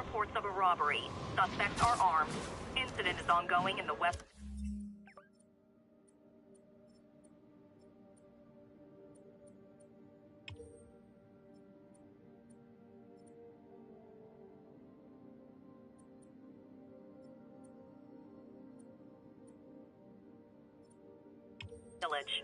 reports of a robbery. Suspects are armed. Incident is ongoing in the west... village.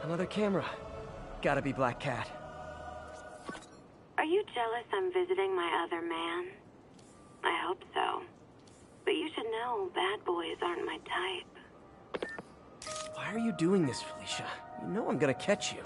Another camera. Gotta be Black Cat. Are you jealous I'm visiting my other man? I hope so. But you should know bad boys aren't my type. Why are you doing this, Felicia? You know I'm gonna catch you.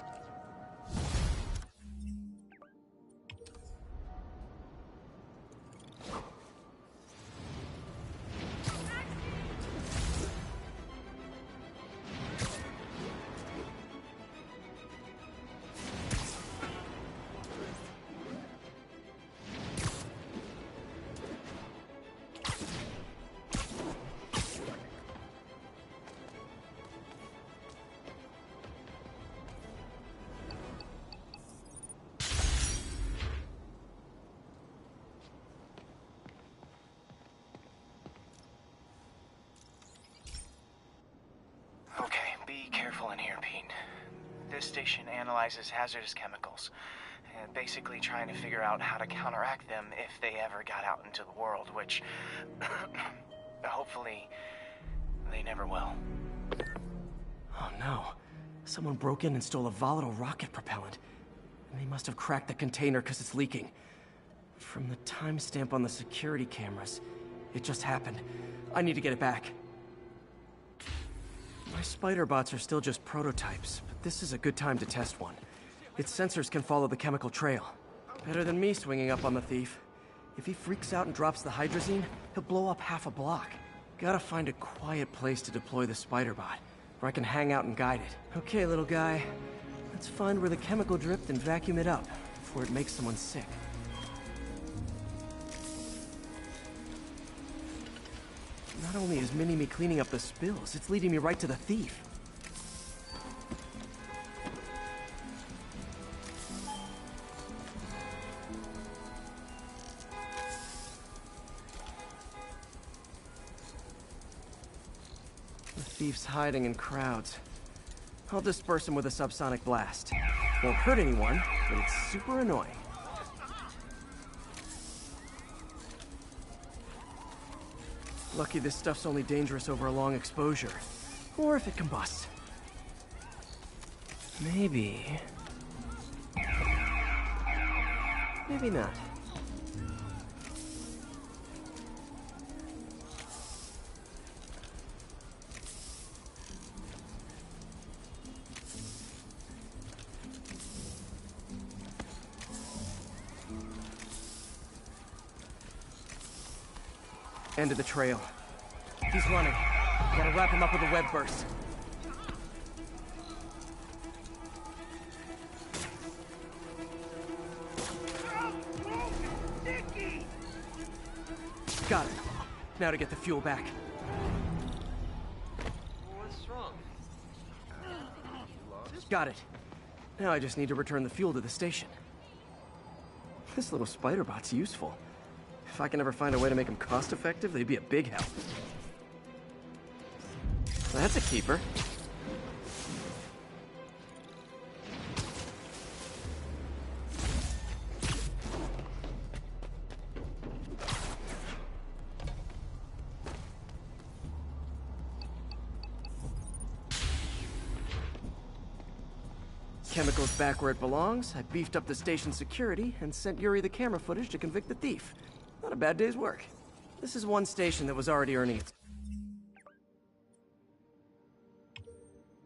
This station analyzes hazardous chemicals, and basically trying to figure out how to counteract them if they ever got out into the world, which hopefully they never will. Oh no. Someone broke in and stole a volatile rocket propellant. And they must have cracked the container because it's leaking. From the timestamp on the security cameras, it just happened. I need to get it back. My spider bots are still just prototypes, but this is a good time to test one. Its sensors can follow the chemical trail. Better than me swinging up on the thief. If he freaks out and drops the hydrazine, he'll blow up half a block. Gotta find a quiet place to deploy the spider bot, where I can hang out and guide it. Okay, little guy. Let's find where the chemical dripped and vacuum it up before it makes someone sick. Not only is Mini-Me cleaning up the spills, it's leading me right to the thief. The thief's hiding in crowds. I'll disperse him with a subsonic blast. Won't hurt anyone, but it's super annoying. Lucky this stuff's only dangerous over a long exposure. Or if it combusts. Maybe... maybe not. End of the trail. He's running. Gotta wrap him up with a web burst. Got it. Now to get the fuel back. What's wrong? Got it. Now I just need to return the fuel to the station. This little spider bot's useful. If I can ever find a way to make them cost-effective, they'd be a big help. That's a keeper. Chemicals back where it belongs. I beefed up the station security and sent Yuri the camera footage to convict the thief. Not a bad day's work. This is one station that was already earning its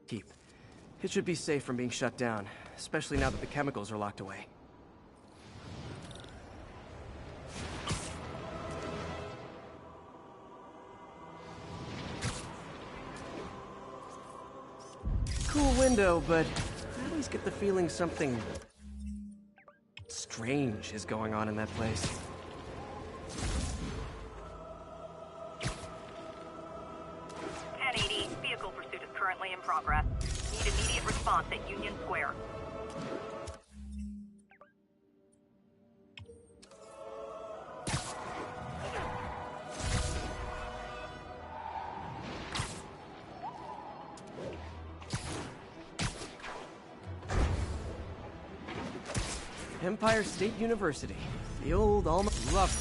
keep. It should be safe from being shut down, especially now that the chemicals are locked away. Cool window, but I always get the feeling something strange is going on in that place. currently in progress. Need immediate response at Union Square. Empire State University. The old alma. Love it.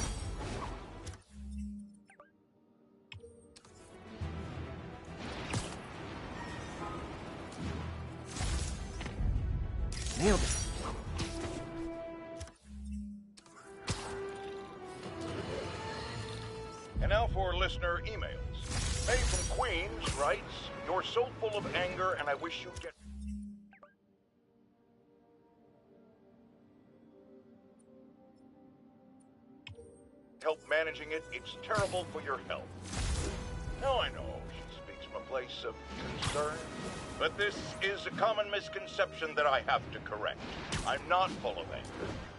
Nailed it. And now for listener emails. May from Queens writes, "You're so full of anger and I wish you'd get..." help managing it. It's terrible for your health. Now I know she speaks from a place of concern, but this is a common misconception that I have to correct. I'm not full of anger.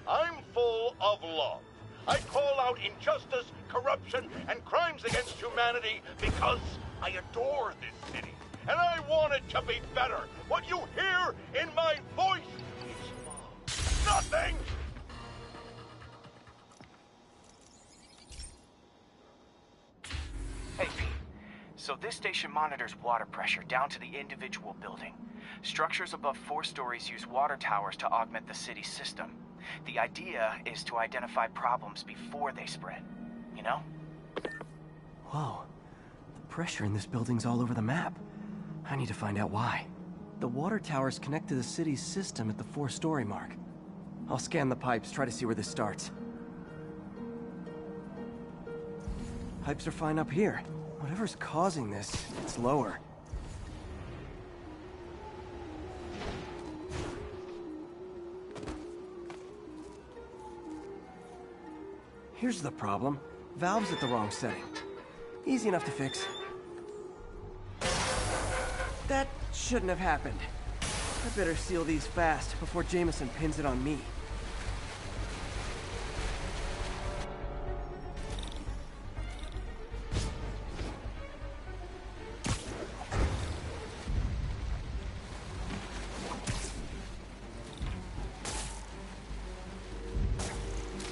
I'm full of love. I call out injustice, corruption, and crimes against humanity because I adore this city, and I want it to be better. What you hear in my voice is love. Nothing! Hey, Pete. So this station monitors water pressure down to the individual building. Structures above 4 stories use water towers to augment the city's system. The idea is to identify problems before they spread, you know? Whoa. The pressure in this building's all over the map. I need to find out why. The water towers connect to the city's system at the 4-story mark. I'll scan the pipes, try to see where this starts. Pipes are fine up here. Whatever's causing this, it's lower. Here's the problem. Valve's at the wrong setting. Easy enough to fix. That shouldn't have happened. I better seal these fast before Jameson pins it on me.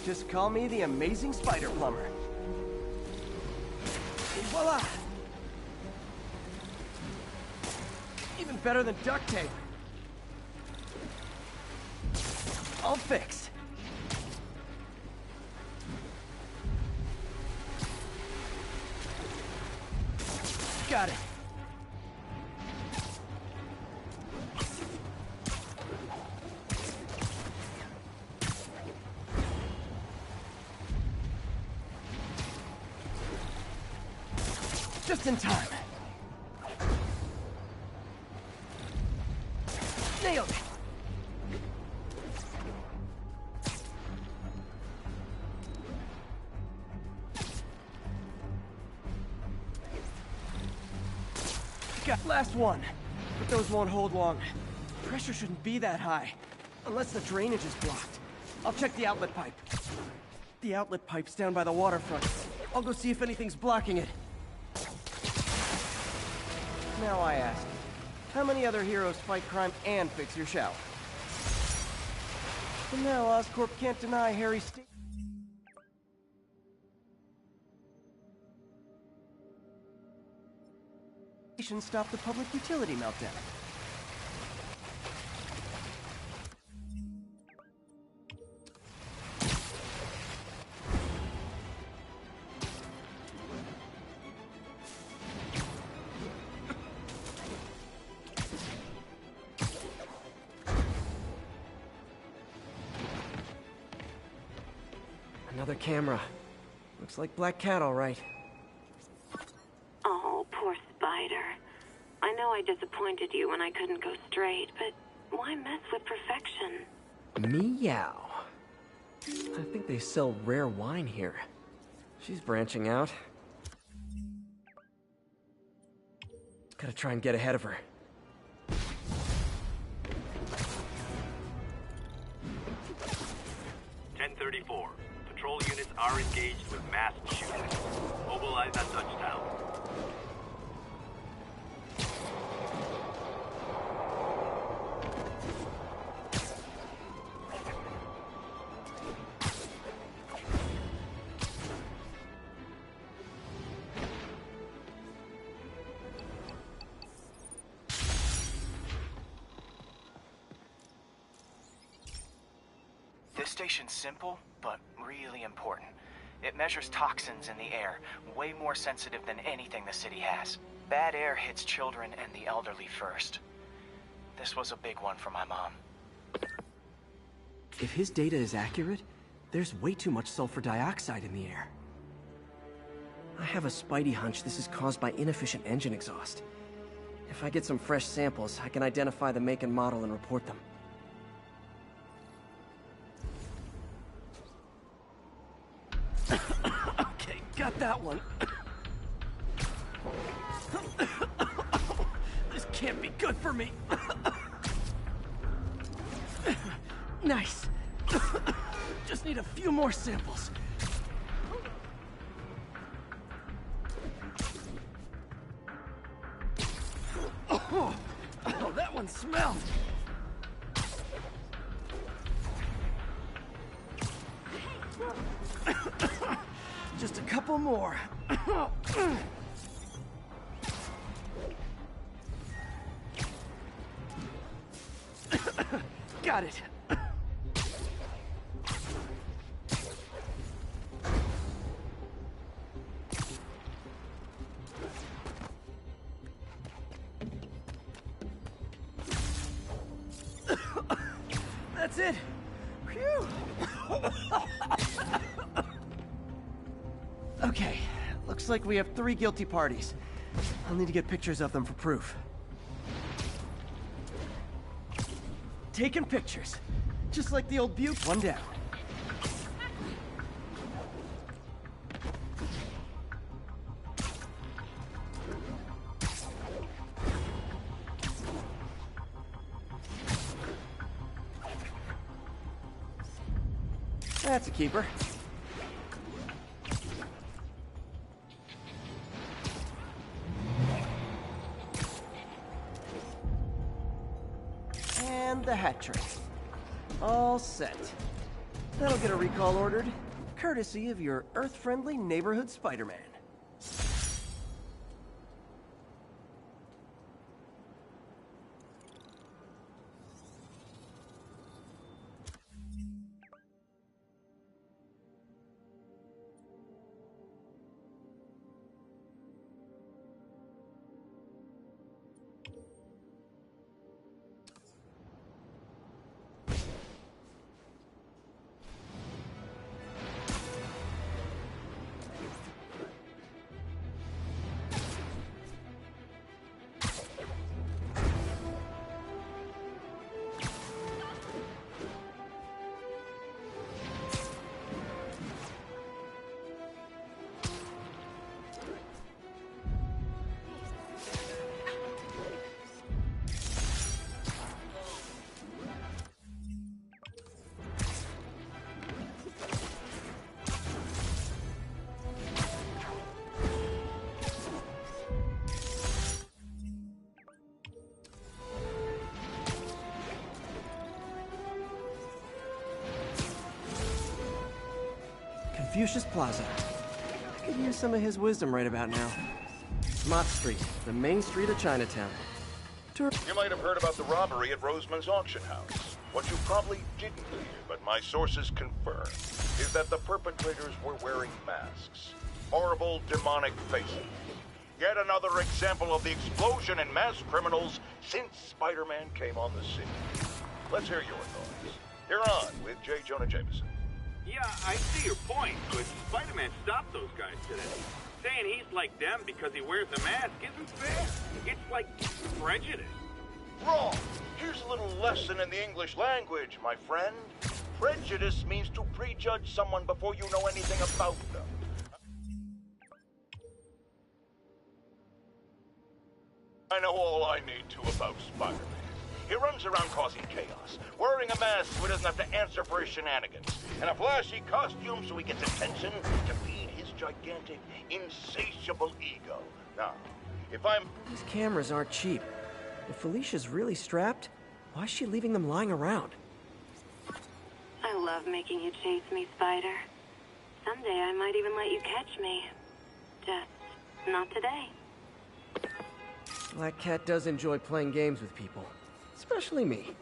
Just call me the amazing spider plumber. Et voila! Even better than duct tape. All fixed. Got it. Just in time. Nailed it. Got last one. But those won't hold long. Pressure shouldn't be that high. Unless the drainage is blocked. I'll check the outlet pipe. The outlet pipe's down by the waterfront. I'll go see if anything's blocking it. Now I ask, how many other heroes fight crime and fix your shower? But now Oscorp can't deny Harry Station stopped the public utility meltdown. Another camera. Looks like Black Cat, all right. Oh, poor Spider. I know I disappointed you when I couldn't go straight, but why mess with perfection? Meow. I think they sell rare wine here. She's branching out. Gotta try and get ahead of her. Patrol units are engaged with mass shooters. Mobilize at touchdown. This station's simple, but really important. It measures toxins in the air, way more sensitive than anything the city has. Bad air hits children and the elderly first. This was a big one for my mom. If his data is accurate, there's way too much sulfur dioxide in the air. I have a spidey hunch this is caused by inefficient engine exhaust. If I get some fresh samples, I can identify the make and model and report them. Okay, got that one. This can't be good for me. Nice. Just need a few more samples. Oh, that one smelled. Just a couple more. Got it. That's it. Phew. Okay, looks like we have 3 guilty parties. I'll need to get pictures of them for proof. Taking pictures. Just like the old Butte. One down. That's a keeper. And the hat trick. All set. That'll get a recall ordered, courtesy of your Earth-friendly neighborhood Spider-Man. Confucius Plaza. I could use some of his wisdom right about now. Mott Street, the main street of Chinatown. You might have heard about the robbery at Roseman's auction house. What you probably didn't hear, but my sources confirm, is that the perpetrators were wearing masks. Horrible, demonic faces. Yet another example of the explosion in mass criminals since Spider-Man came on the scene. Let's hear your thoughts. You're on with J. Jonah Jameson. Yeah, I see your point, but Spider-Man stopped those guys today. Saying he's like them because he wears a mask isn't fair. It's like prejudice. Wrong. Here's a little lesson in the English language, my friend. Prejudice means to prejudge someone before you know anything about them. I know all I need to about Spider-Man. He runs around causing chaos, wearing a mask so he doesn't have to answer for his shenanigans, and a flashy costume so he gets attention to feed his gigantic, insatiable ego. Now, if I'm... These cameras aren't cheap. If Felicia's really strapped, why is she leaving them lying around? I love making you chase me, Spider. Someday I might even let you catch me. Just not today. Black Cat does enjoy playing games with people. Especially me.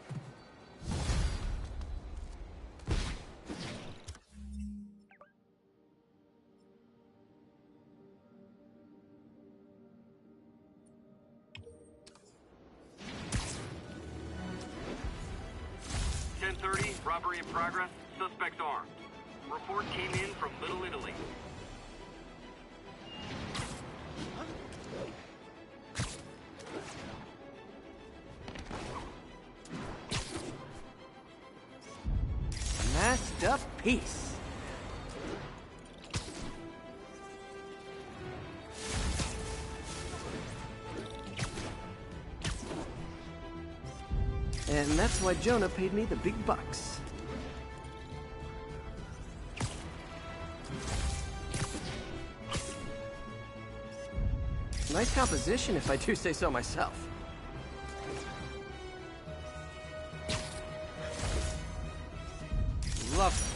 3, robbery in progress, suspect armed. Report came in from Little Italy. Masked up piece. And that's why Jonah paid me the big bucks. Nice composition, if I do say so myself. Love it.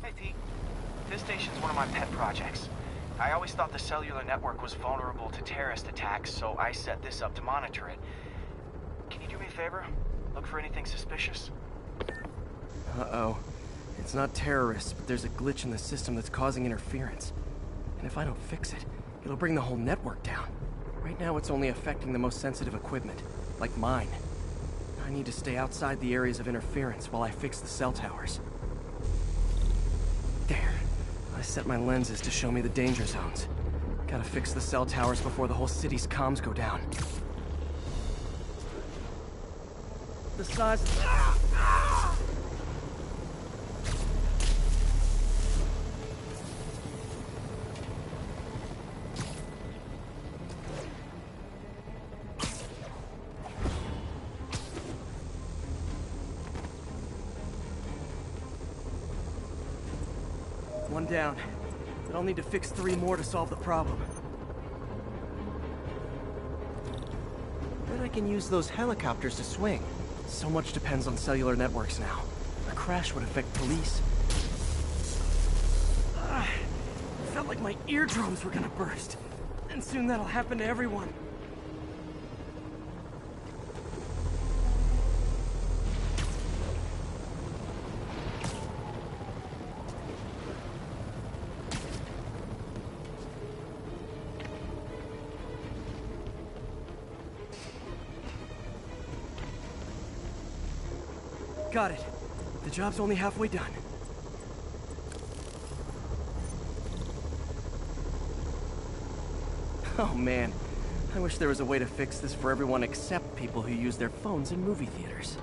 Hey, Pete. This station's one of my pet projects. I always thought the cellular network was vulnerable to terrorist attacks, so I set this up to monitor it. Can you do me a favor? Look for anything suspicious? Uh-oh. It's not terrorists, but there's a glitch in the system that's causing interference. And if I don't fix it, it'll bring the whole network down. Right now, it's only affecting the most sensitive equipment, like mine. I need to stay outside the areas of interference while I fix the cell towers. There. I set my lenses to show me the danger zones. Gotta fix the cell towers before the whole city's comms go down. The size of... One down. But I'll need to fix 3 more to solve the problem. Bet I can use those helicopters to swing. So much depends on cellular networks now. A crash would affect police. Felt like my eardrums were gonna burst. And soon that'll happen to everyone. Got it. The job's only halfway done. Oh man, I wish there was a way to fix this for everyone except people who use their phones in movie theaters.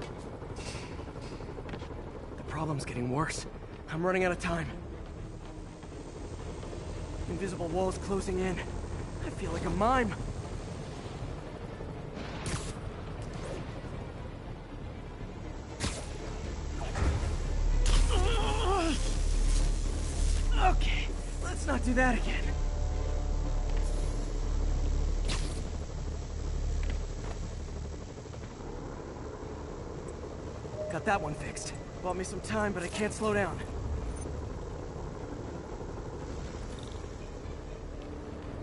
The problem's getting worse. I'm running out of time. Invisible walls closing in. I feel like a mime. Okay, let's not do that again. Got that one fixed. Bought me some time, but I can't slow down.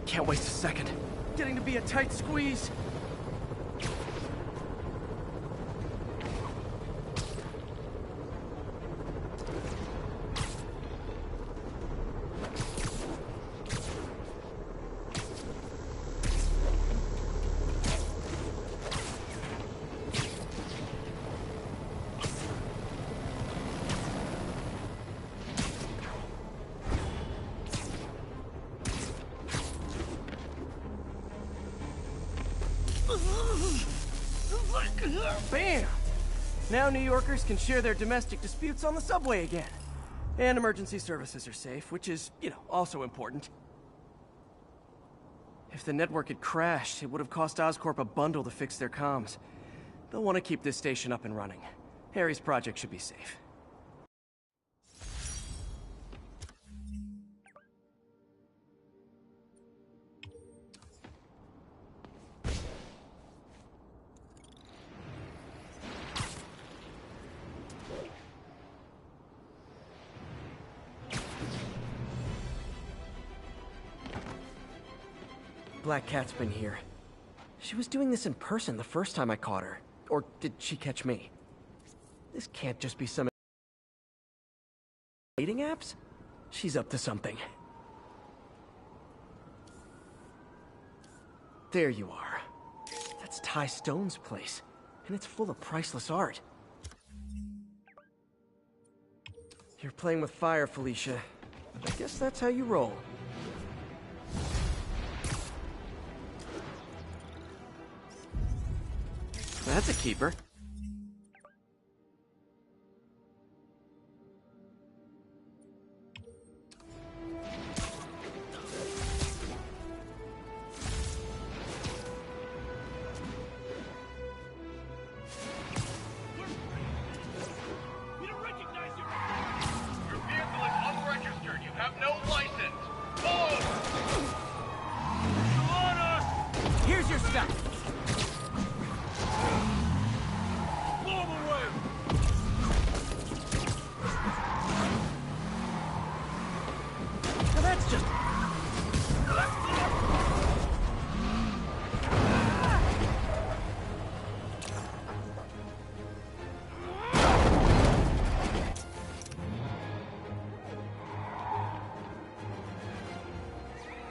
Can't waste a second. Getting to be a tight squeeze. Bam! Now New Yorkers can share their domestic disputes on the subway again. And emergency services are safe, which is, also important. If the network had crashed, it would have cost Oscorp a bundle to fix their comms. They'll want to keep this station up and running. Harry's project should be safe. Black Cat's been here. She was doing this in person the first time I caught her. Or did she catch me? This can't just be some dating apps? She's up to something. There you are. That's Ty Stone's place, and it's full of priceless art. You're playing with fire, Felicia. I guess that's how you roll. That's a keeper.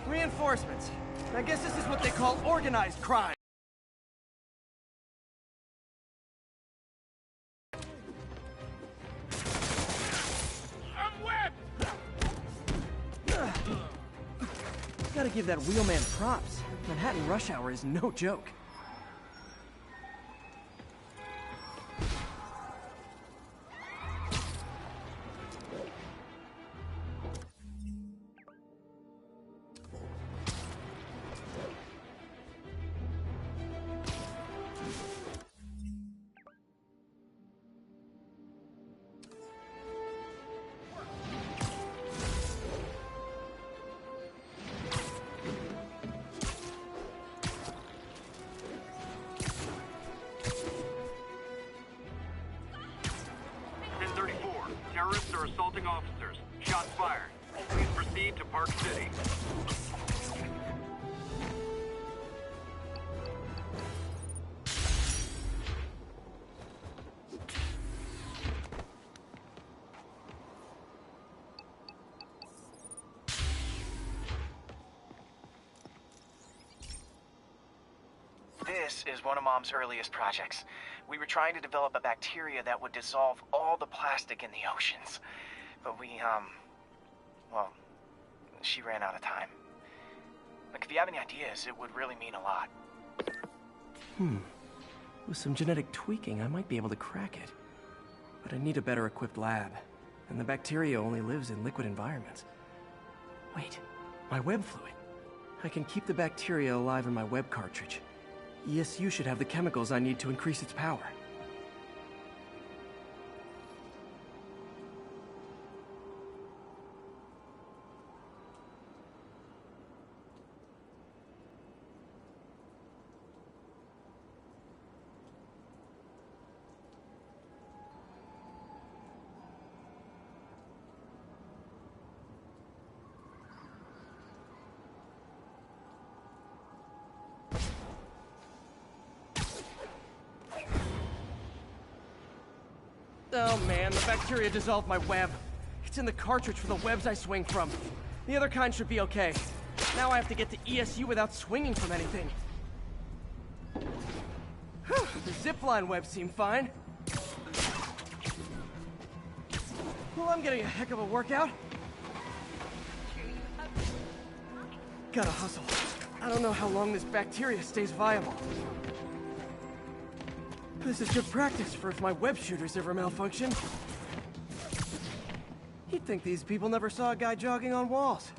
Reinforcements. I guess this is what they call organized crime. I'm whipped! Gotta give that wheelman props. Manhattan rush hour is no joke. Terrorists are assaulting officers. Shots fired. Please proceed to Park City. This is one of Mom's earliest projects. We were trying to develop a bacteria that would dissolve all the plastic in the oceans. But well, she ran out of time. Like, if you have any ideas, it would really mean a lot. With some genetic tweaking, I might be able to crack it. But I need a better equipped lab. And the bacteria only lives in liquid environments. Wait, my web fluid. I can keep the bacteria alive in my web cartridge. ESU should have the chemicals I need to increase its power. Oh man, the bacteria dissolved my web. It's in the cartridge for the webs I swing from. The other kind should be okay. Now I have to get to ESU without swinging from anything. The zipline webs seem fine. Well, I'm getting a heck of a workout. Gotta hustle. I don't know how long this bacteria stays viable. This is good practice for if my web shooters ever malfunction. You'd think these people never saw a guy jogging on walls.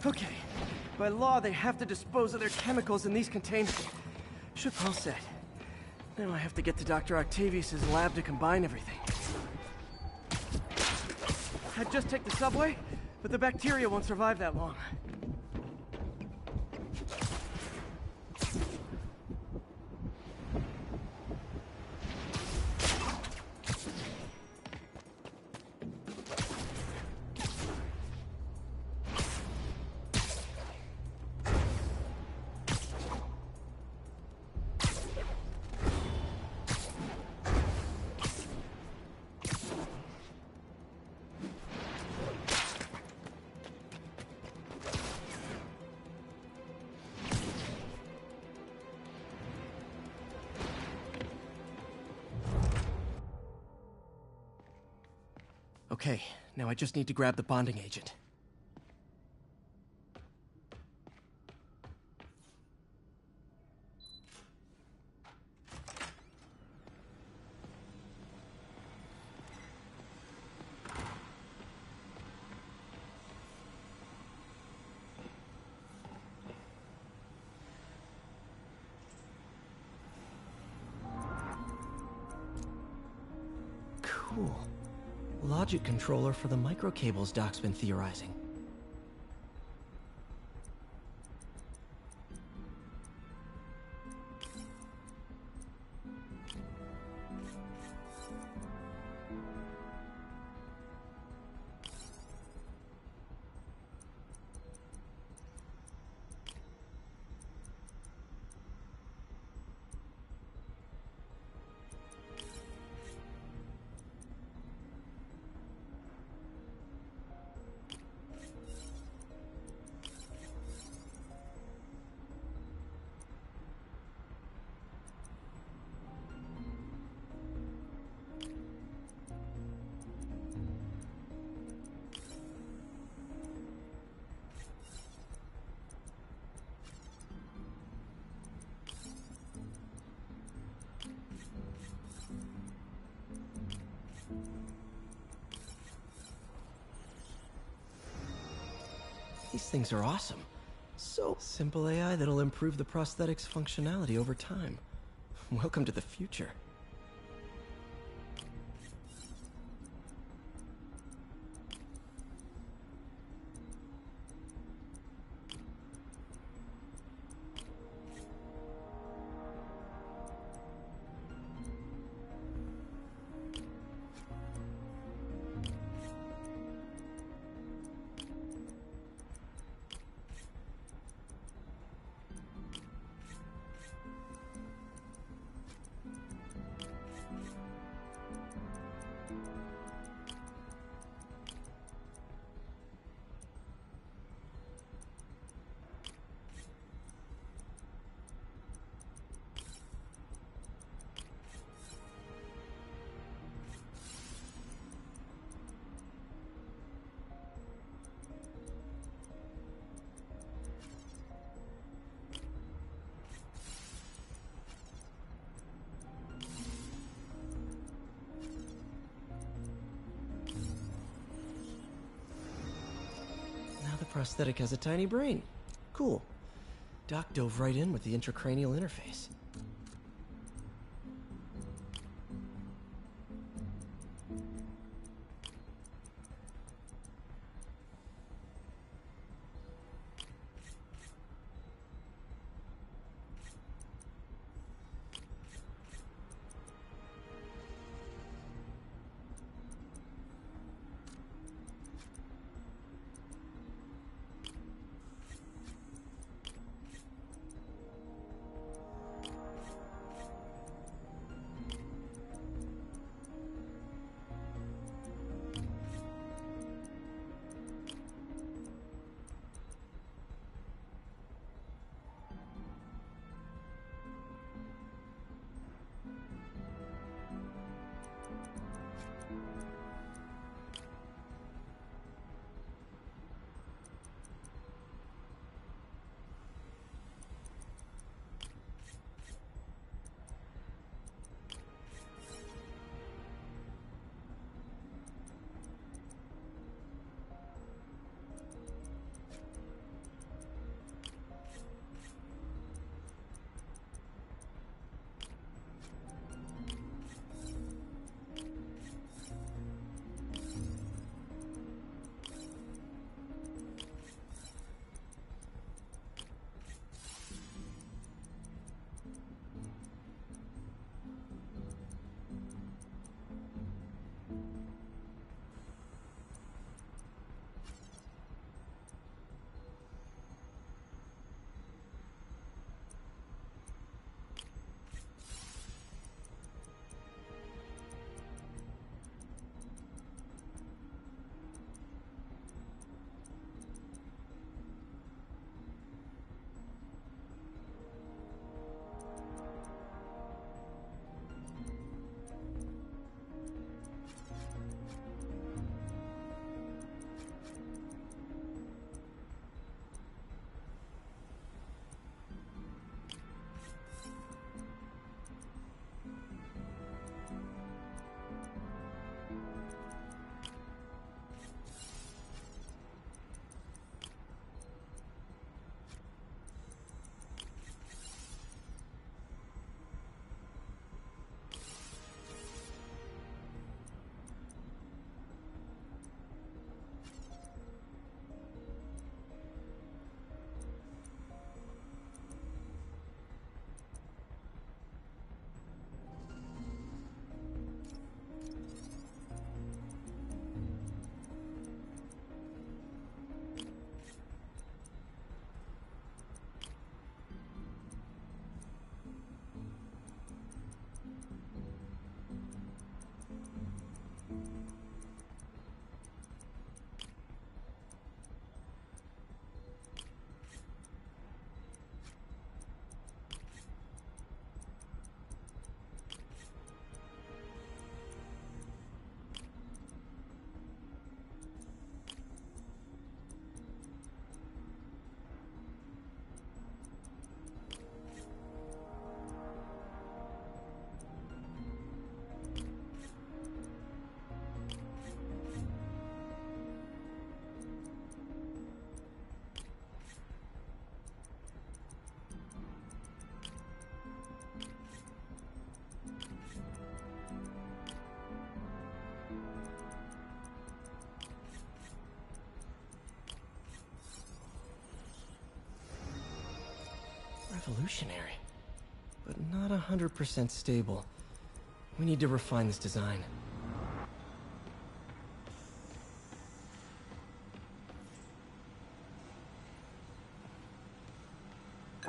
Okay. By law, they have to dispose of their chemicals in these containers. Should all set. Now I have to get to Dr. Octavius's lab to combine everything. I'd just take the subway, but the bacteria won't survive that long. Okay, now I just need to grab the bonding agent. Cool. Logic controller for the microcables Doc's been theorizing. These things are awesome. So simple AI that'll improve the prosthetics functionality over time. Welcome to the future. Prosthetic has a tiny brain. Cool. Doc dove right in with the intracranial interface. Revolutionary, but not 100% stable. We need to refine this design.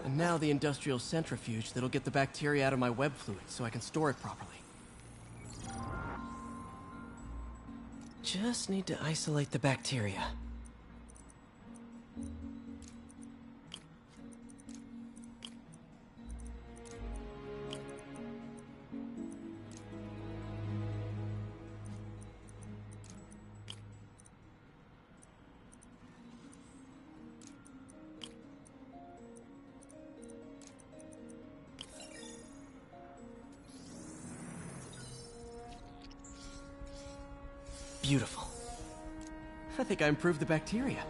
And now the industrial centrifuge that'll get the bacteria out of my web fluid so I can store it properly. Just need to isolate the bacteria. Beautiful. I think I improved the bacteria,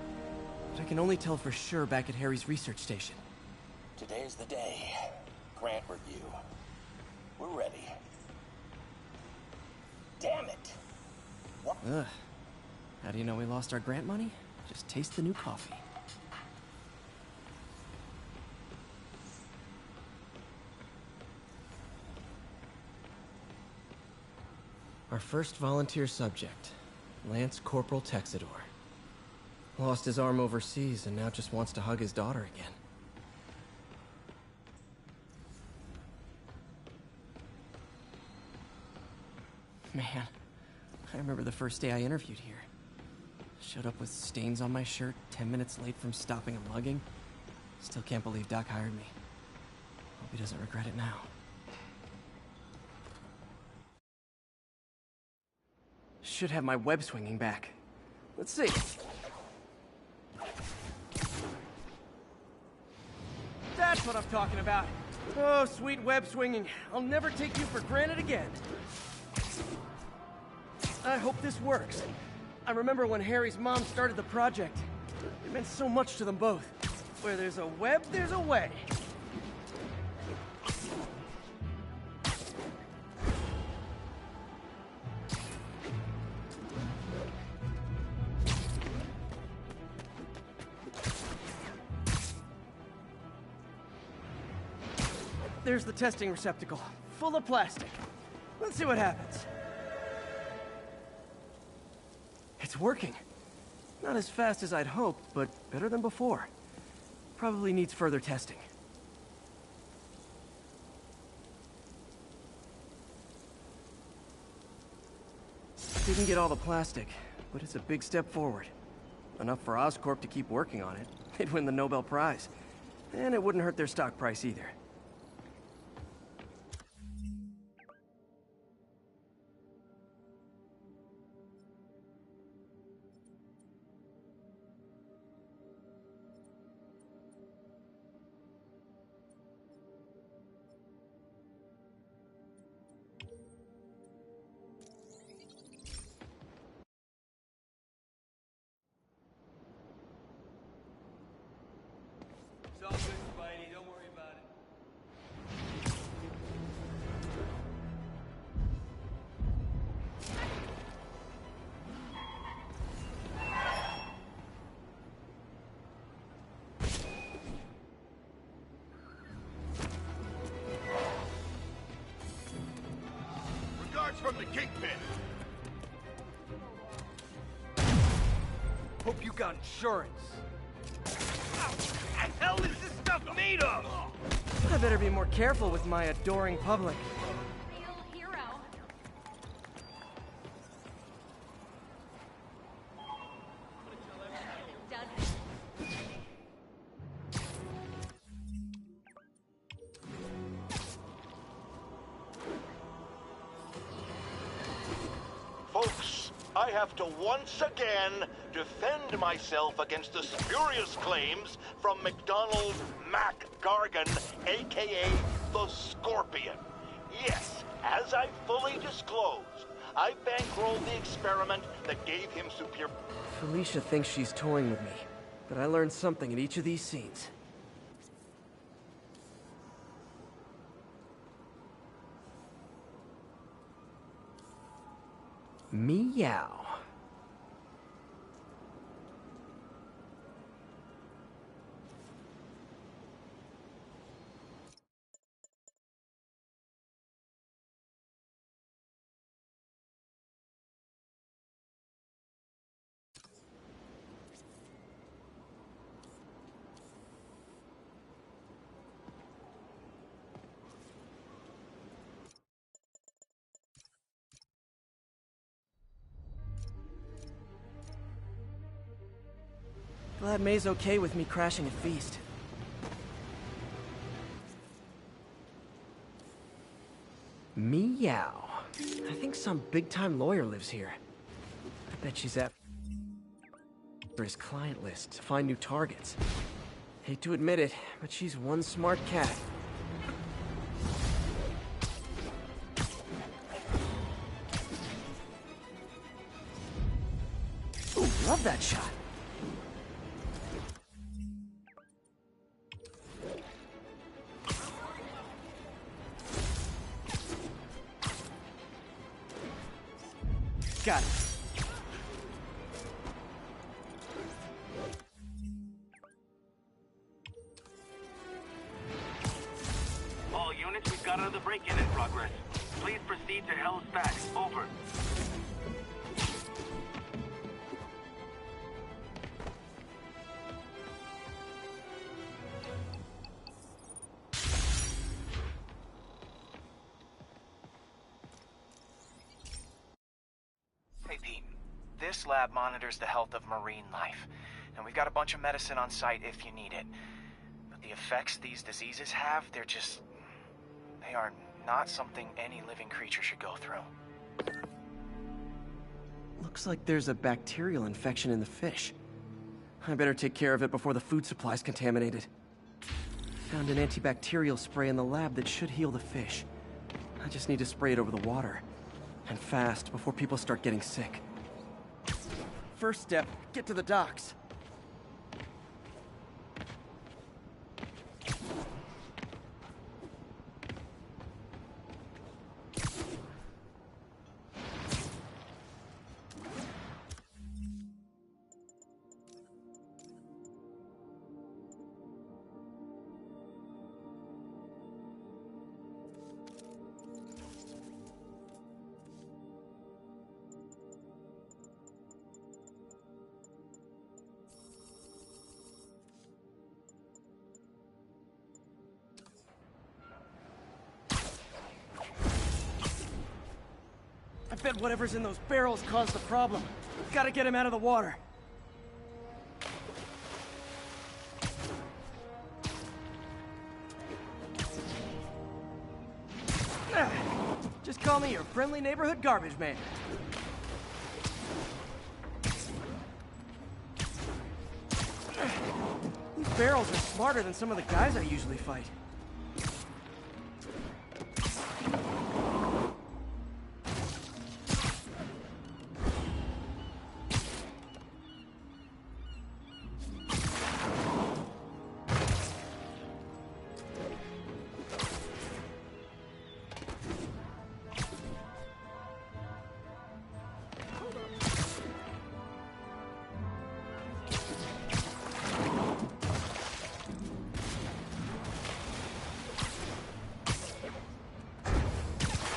but I can only tell for sure back at Harry's research station. Today's the day. Grant review. We're ready. Damn it! What? Ugh. How do you know we lost our grant money? Just taste the new coffee. Our first volunteer subject, Lance Corporal Texidor. Lost his arm overseas and now just wants to hug his daughter again. Man, I remember the first day I interviewed here. Showed up with stains on my shirt, 10 minutes late from stopping a mugging. Still can't believe Doc hired me. Hope he doesn't regret it now. Should have my web swinging back. Let's see. That's what I'm talking about. Oh, sweet web swinging. I'll never take you for granted again. I hope this works. I remember when Harry's mom started the project. It meant so much to them both. Where there's a web, there's a way. There's the testing receptacle, full of plastic. Let's see what happens. It's working. Not as fast as I'd hoped, but better than before. Probably needs further testing. Didn't get all the plastic, but it's a big step forward. Enough for Oscorp to keep working on it. They'd win the Nobel Prize. And it wouldn't hurt their stock price either. It's all good, Spidey. Don't worry about it. Regards from the Kingpin. Hope you got insurance. What the hell is this stuff made of? I better be more careful with my adoring public. Real hero. Folks, I have to once again defend myself against the spurious claims from McDonald Mac Gargan, aka the Scorpion. Yes, as I fully disclosed, I bankrolled the experiment that gave him superior... Felicia thinks she's toying with me, but I learned something in each of these scenes. Meow. Glad May's okay with me crashing at Feast. Meow. I think some big-time lawyer lives here. I bet she's after his client list to find new targets. Hate to admit it, but she's one smart cat. Ooh, love that shot. Got it. All units, we've got another break-in in progress. Please proceed to Hell's Back. Over. Hey, Pete. This lab monitors the health of marine life, and we've got a bunch of medicine on site if you need it. But the effects these diseases have, they are not something any living creature should go through. Looks like there's a bacterial infection in the fish. I better take care of it before the food supply's contaminated. Found an antibacterial spray in the lab that should heal the fish. I just need to spray it over the water. And fast, before people start getting sick. First step, get to the docks. I bet whatever's in those barrels caused the problem. Gotta get him out of the water. Just call me your friendly neighborhood garbage man. These barrels are smarter than some of the guys I usually fight.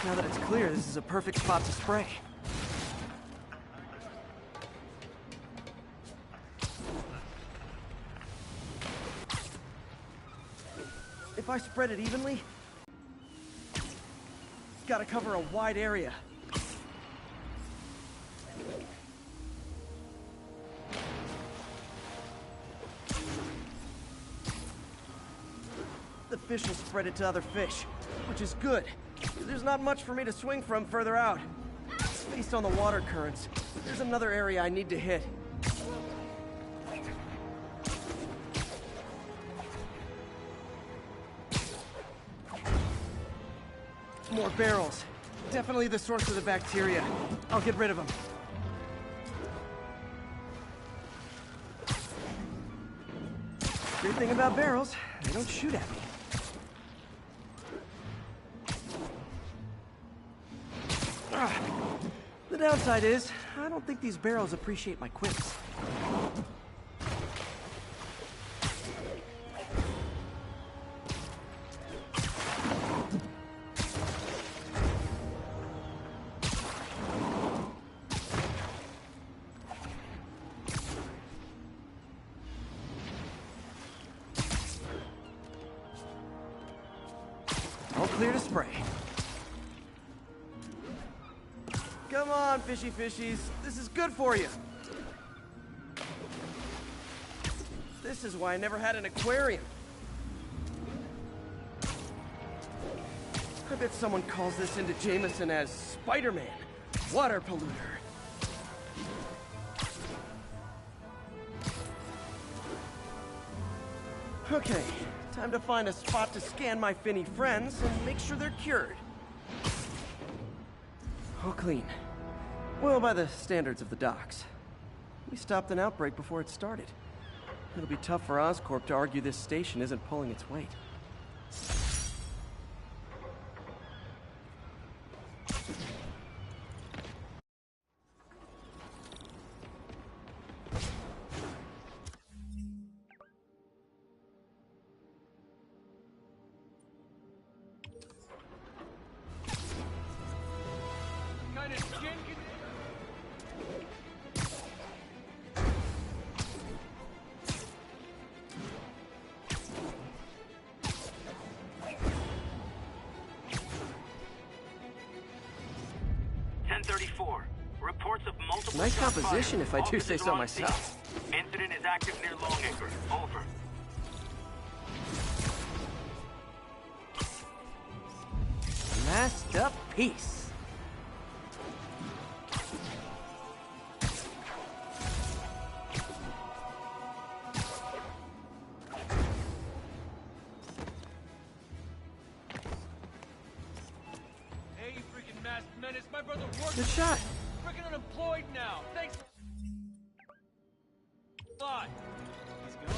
Now that it's clear, this is a perfect spot to spray. If I spread it evenly, it's gotta cover a wide area. The fish will spread it to other fish, which is good. There's not much for me to swing from further out. Based on the water currents, there's another area I need to hit. More barrels. Definitely the source of the bacteria. I'll get rid of them. Great thing about barrels, they don't shoot at me. The downside is, I don't think these barrels appreciate my quips. All clear to spray. Come on, fishy fishies. This is good for you. This is why I never had an aquarium. I bet someone calls this into Jameson as Spider-Man, water polluter. Okay, time to find a spot to scan my finny friends and make sure they're cured. All clean. Well, by the standards of the docks. We stopped an outbreak before it started. It'll be tough for Oscorp to argue this station isn't pulling its weight. Kind of skin can... 1034. Reports of multiple Nice shots composition, fired. if I do say Officers so are on myself. scene. Incident is active near Longacre. Over. Masked up peace. Hey, you freaking masked menace. My brother works... Good shot. Freaking unemployed now. Thanks a lot. Let's go.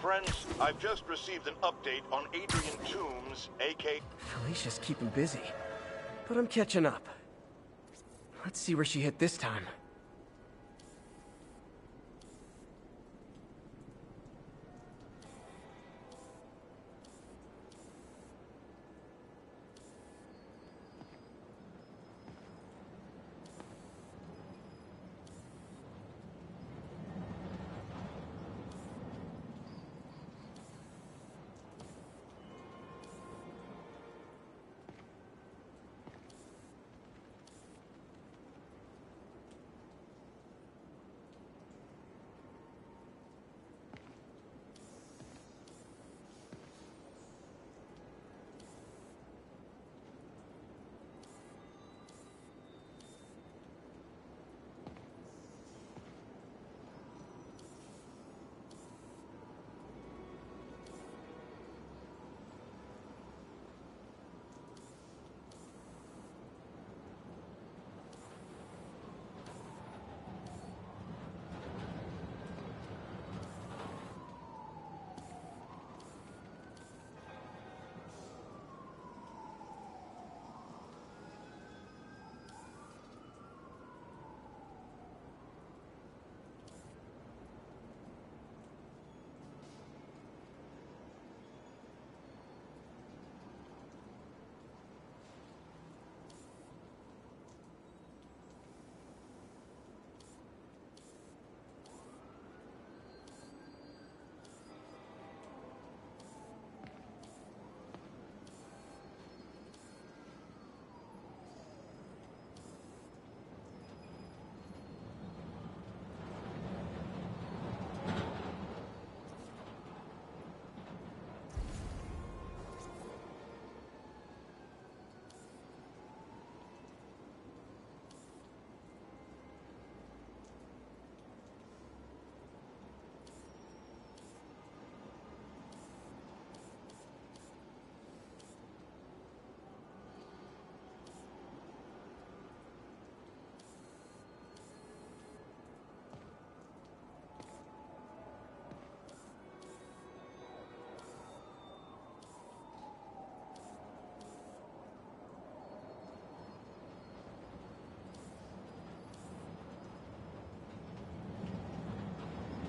Friends, I've just received an update on Adrian Toombs, a.k.a. Felicia's keeping busy, but I'm catching up. Let's see where she hit this time.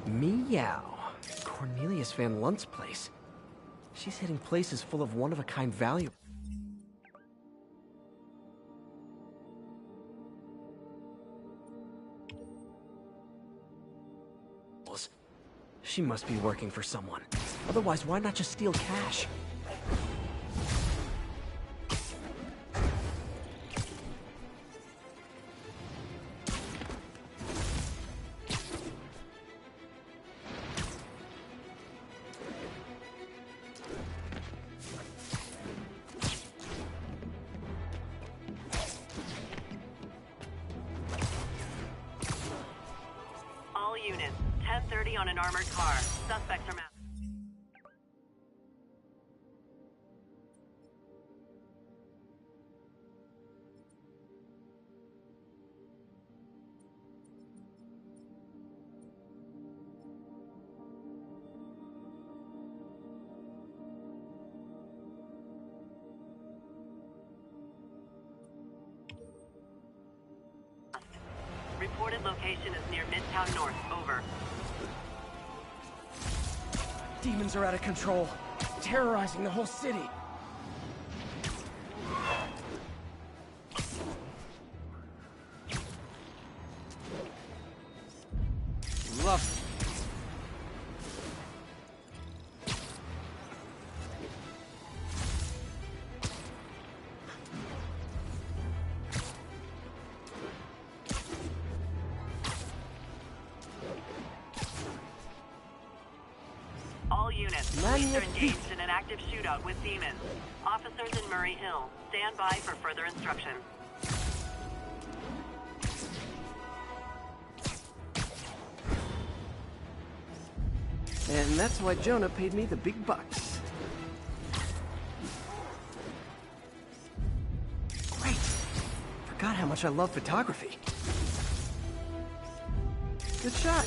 Meow. Cornelius Van Lunt's place. She's hitting places full of one-of-a-kind value. She must be working for someone. Otherwise, why not just steal cash? 10:30 on an armored car. Suspects are mounted. Reported location is near Midtown North. Over. Demons are out of control, terrorizing the whole city. Love it. All units, police are engaged in an active shootout with demons. Officers in Murray Hill, stand by for further instruction. And that's why Jonah paid me the big bucks. Great. Forgot how much I love photography. Good shot.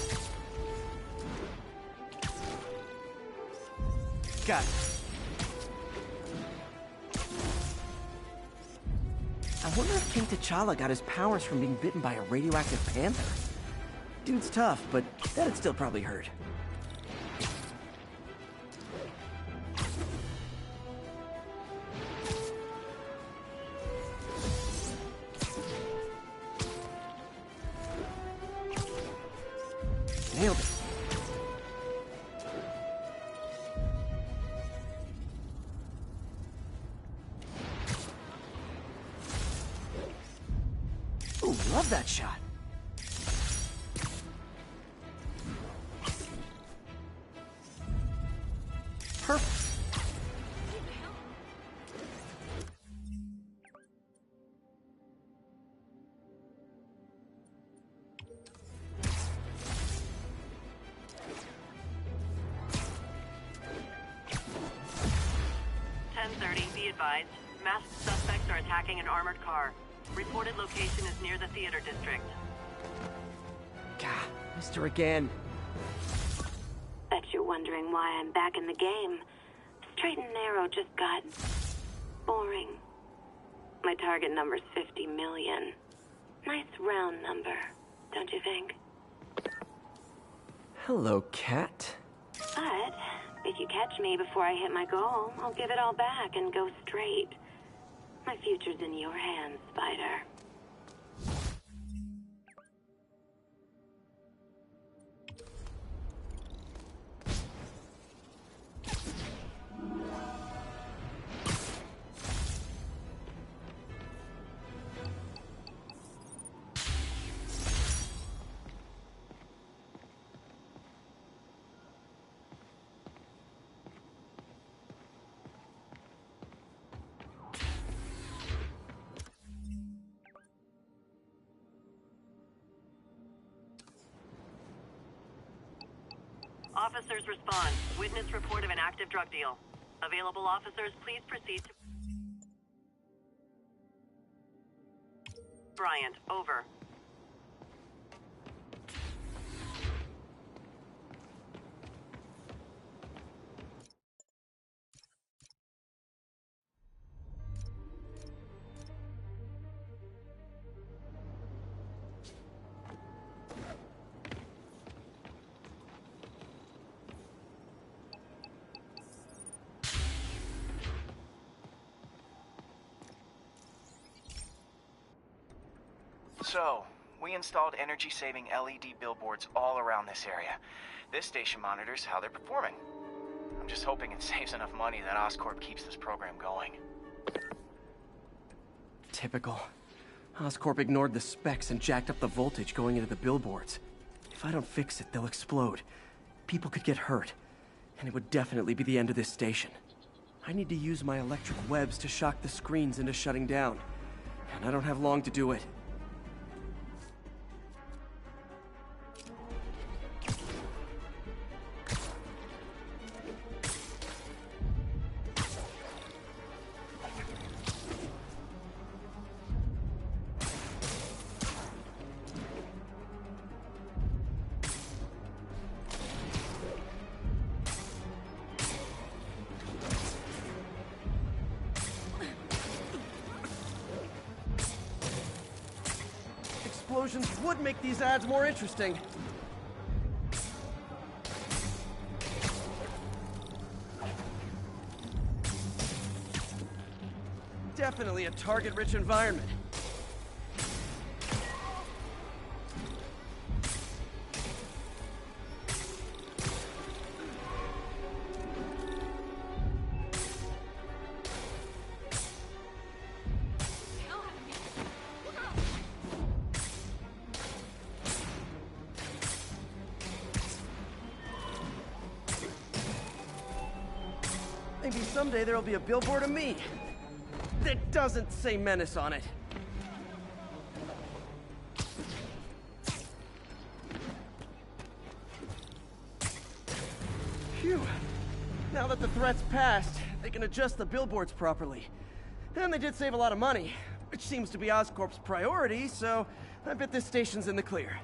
Got it. I wonder if King T'Challa got his powers from being bitten by a radioactive panther. Dude's tough, but that'd still probably hurt. Nailed it. Ooh, love that shot. Perfect. Be advised, masked suspects are attacking an armored car. Reported location is near the theater district. Gah, missed her again. Bet you're wondering why I'm back in the game. Straight and narrow just got boring. My target number's 50 million. Nice round number, don't you think? Hello, cat. But if you catch me before I hit my goal, I'll give it all back and go straight. My future's in your hands, Spider. Officers respond. Witness report of an active drug deal. Available officers, please proceed to... Bryant, over. So, we installed energy-saving LED billboards all around this area. This station monitors how they're performing. I'm just hoping it saves enough money that Oscorp keeps this program going. Typical. Oscorp ignored the specs and jacked up the voltage going into the billboards. If I don't fix it, they'll explode. People could get hurt. And it would definitely be the end of this station. I need to use my electric webs to shock the screens into shutting down. And I don't have long to do it. explosions would make these ads more interesting. Definitely a target-rich environment. Maybe someday there'll be a billboard of me that doesn't say Menace on it. Phew. Now that the threat's passed, they can adjust the billboards properly. And they did save a lot of money, which seems to be Oscorp's priority, so I bet this station's in the clear.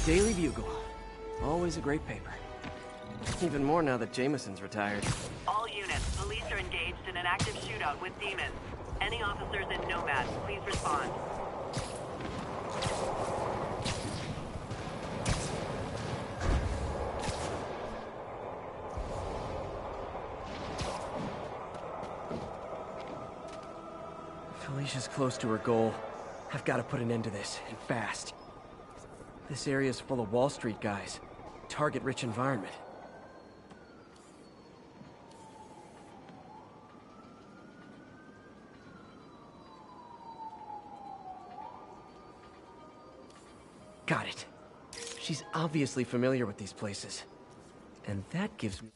Daily Bugle. Always a great paper. Even more now that Jameson's retired. All units, police are engaged in an active shootout with demons. Any officers in Nomad, please respond. Felicia's close to her goal. I've got to put an end to this, and fast. This area's full of Wall Street guys. Target-rich environment. Got it. She's obviously familiar with these places. And that gives me...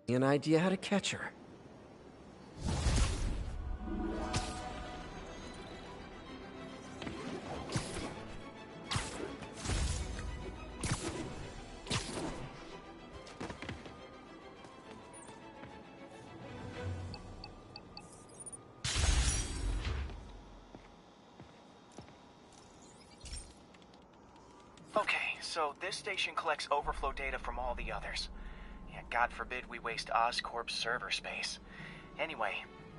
an idea how to catch her. Okay, so this station collects overflow data from all the others. Yeah, God forbid we waste Oscorp's server space. Anyway,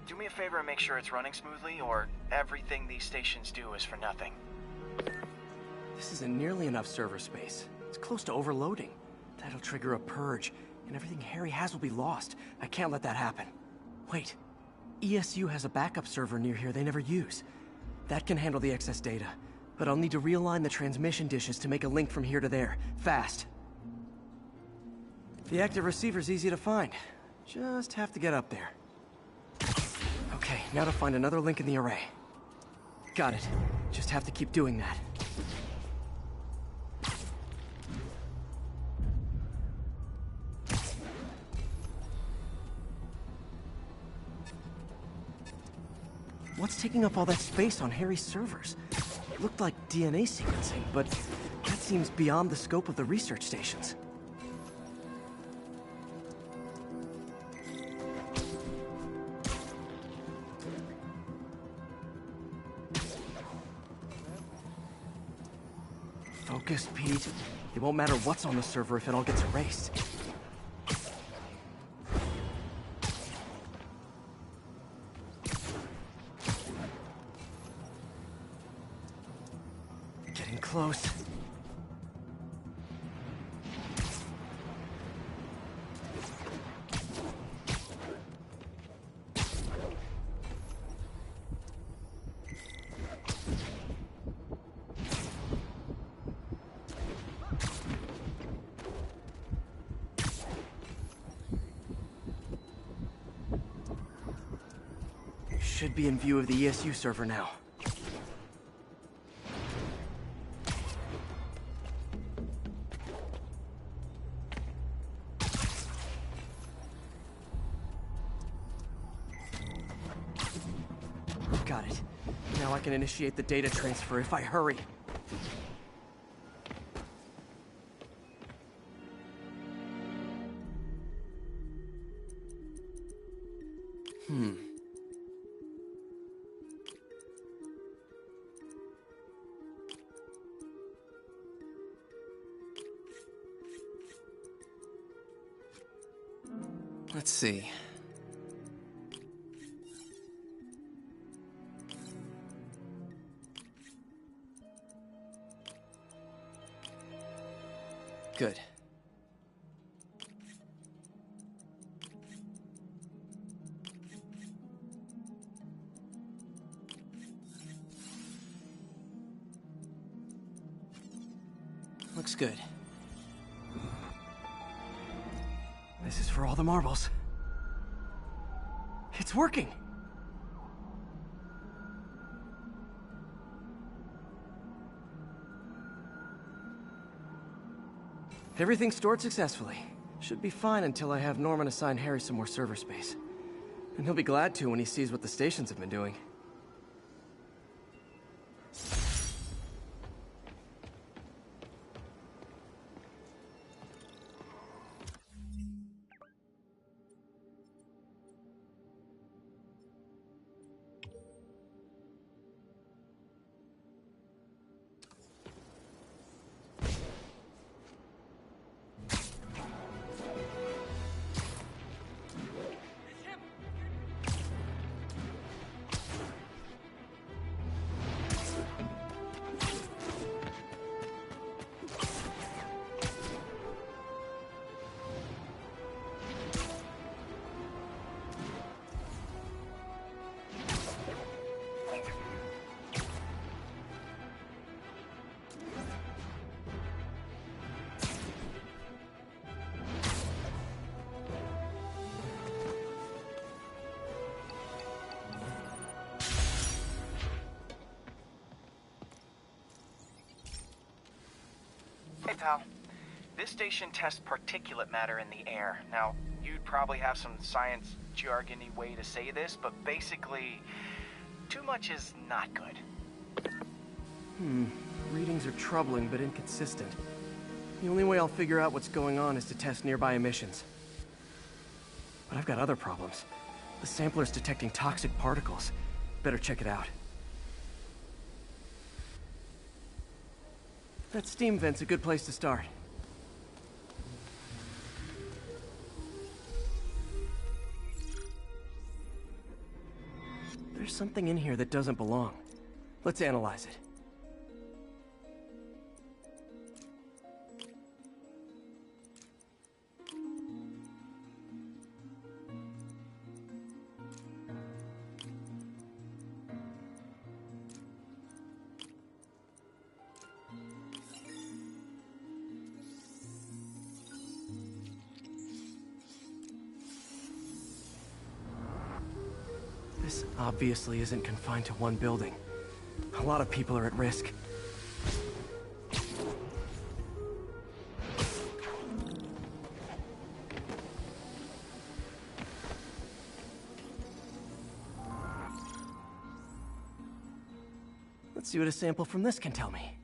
do me a favor and make sure it's running smoothly, or everything these stations do is for nothing. This isn't nearly enough server space. It's close to overloading. That'll trigger a purge, and everything Harry has will be lost. I can't let that happen. Wait. ESU has a backup server near here they never use. That can handle the excess data, but I'll need to realign the transmission dishes to make a link from here to there, fast. The active receiver's easy to find. Just have to get up there. Okay, now to find another link in the array. Got it. Just have to keep doing that. What's taking up all that space on Harry's servers? It looked like DNA sequencing, but that seems beyond the scope of the research stations. Focus, Pete. It won't matter what's on the server if it all gets erased. Getting close. should be in view of the ESU server now. Got it. Now I can initiate the data transfer if I hurry. Let's see. Good. Looks good. This is for all the marbles. It's working! Everything's stored successfully. Should be fine until I have Norman assign Harry some more server space. And he'll be glad to when he sees what the stations have been doing. Hey, pal. This station tests particulate matter in the air. Now, you'd probably have some science jargony way to say this, but basically, too much is not good. Readings are troubling but inconsistent. The only way I'll figure out what's going on is to test nearby emissions. But I've got other problems. The sampler's detecting toxic particles. Better check it out. That steam vent's a good place to start. There's something in here that doesn't belong. Let's analyze it. This obviously isn't confined to one building. A lot of people are at risk. Let's see what a sample from this can tell me.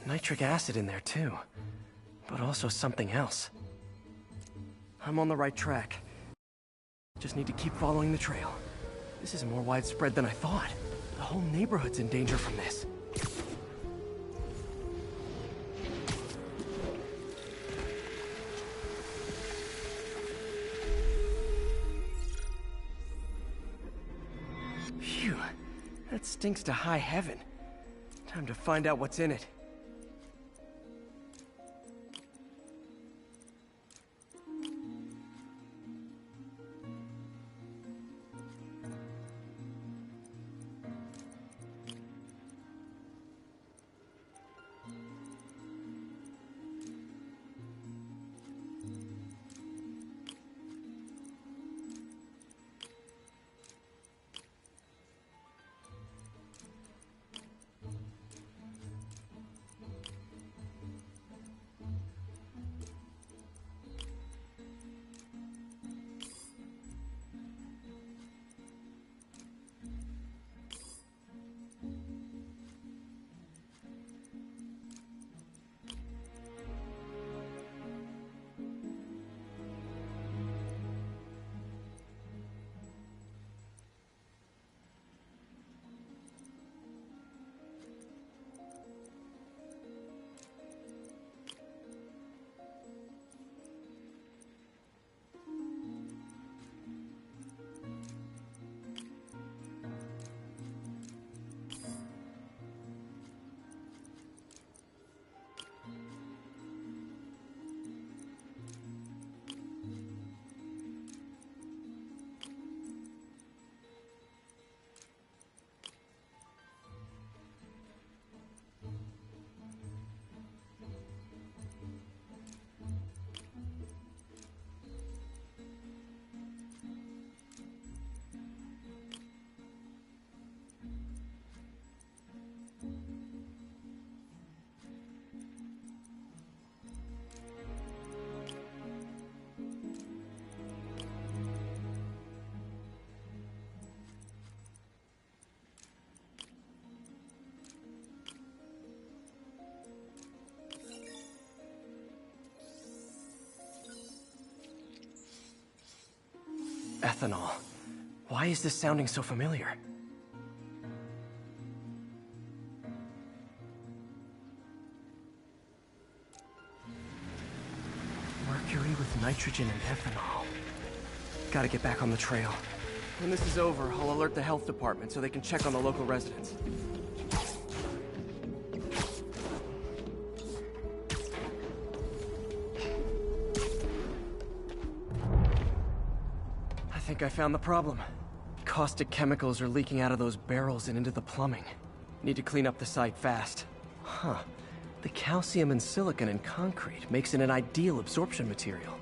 Nitric acid in there too, but also something else. I'm on the right track. Just need to keep following the trail. This is more widespread than I thought. The whole neighborhood's in danger from this. Phew, that stinks to high heaven. Time to find out what's in it. Ethanol. Why is this sounding so familiar? Mercury with nitrogen and ethanol. Gotta get back on the trail. When this is over, I'll alert the health department so they can check on the local residents. I think I found the problem. Caustic chemicals are leaking out of those barrels and into the plumbing. Need to clean up the site fast. Huh. The calcium and silicon in concrete makes it an ideal absorption material.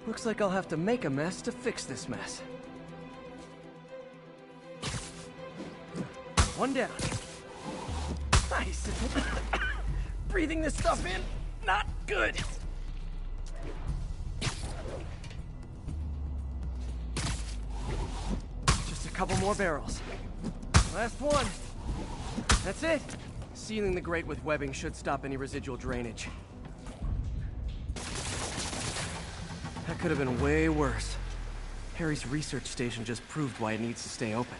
Looks like I'll have to make a mess to fix this mess. One down. Nice. Breathing this stuff in, not good. Couple more barrels. Last one. That's it. Sealing the grate with webbing should stop any residual drainage. That could have been way worse. Harry's research station just proved why it needs to stay open.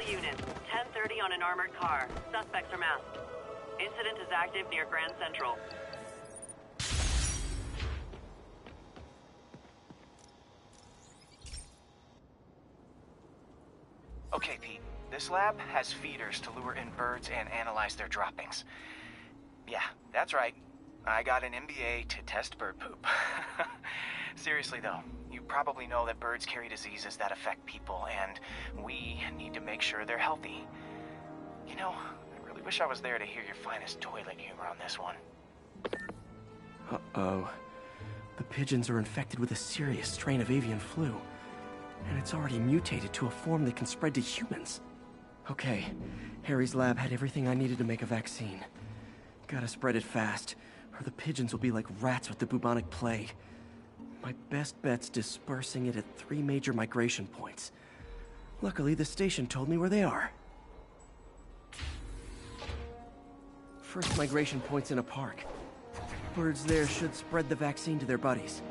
Units, 10:30 on an armored car. Suspects are masked. Incident is active near Grand Central. Okay, Pete. This lab has feeders to lure in birds and analyze their droppings. Yeah, that's right. I got an MBA to test bird poop. Seriously though, you probably know that birds carry diseases that affect people, and we need to make sure they're healthy. You know, I really Wish I was there to hear your finest toilet humor on this one. Uh-oh. The pigeons are infected with a serious strain of avian flu. And it's already mutated to a form that can spread to humans. Okay, Harry's lab had everything I needed to make a vaccine. Gotta spread it fast, or the pigeons will be like rats with the bubonic plague. My best bet's dispersing it at 3 major migration points. Luckily, the station told me where they are. First migration point's in a park. Birds there should spread the vaccine to their buddies.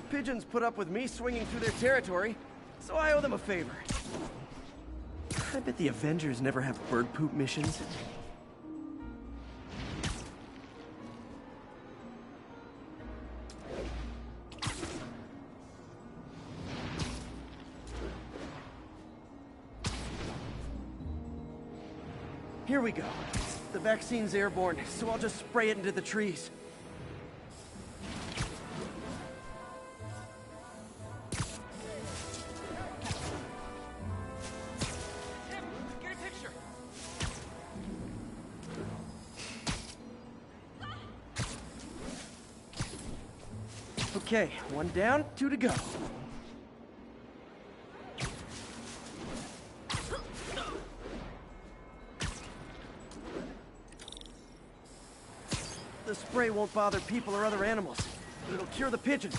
Pigeons put up with me swinging through their territory, so I owe them a favor. I bet the Avengers never have bird poop missions. Here we go. The vaccine's airborne, so I'll just spray it into the trees. Okay, 1 down, 2 to go. The spray won't bother people or other animals. It'll cure the pigeons,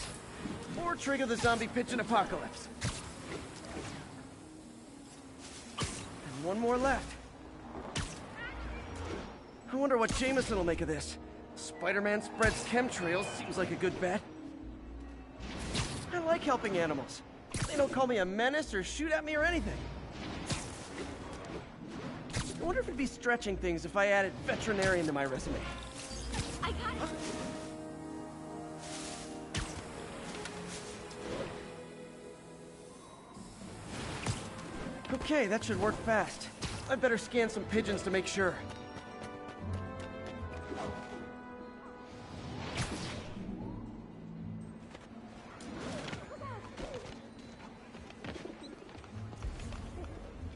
or trigger the zombie pigeon apocalypse. And 1 more left. I wonder what Jameson will make of this. Spider-Man spreads chemtrails, seems like a good bet. I like helping animals. They don't call me a menace or shoot at me or anything. I wonder if it'd be stretching things if I added veterinarian to my resume. I got it. Okay, that should work fast. I'd better scan some pigeons to make sure.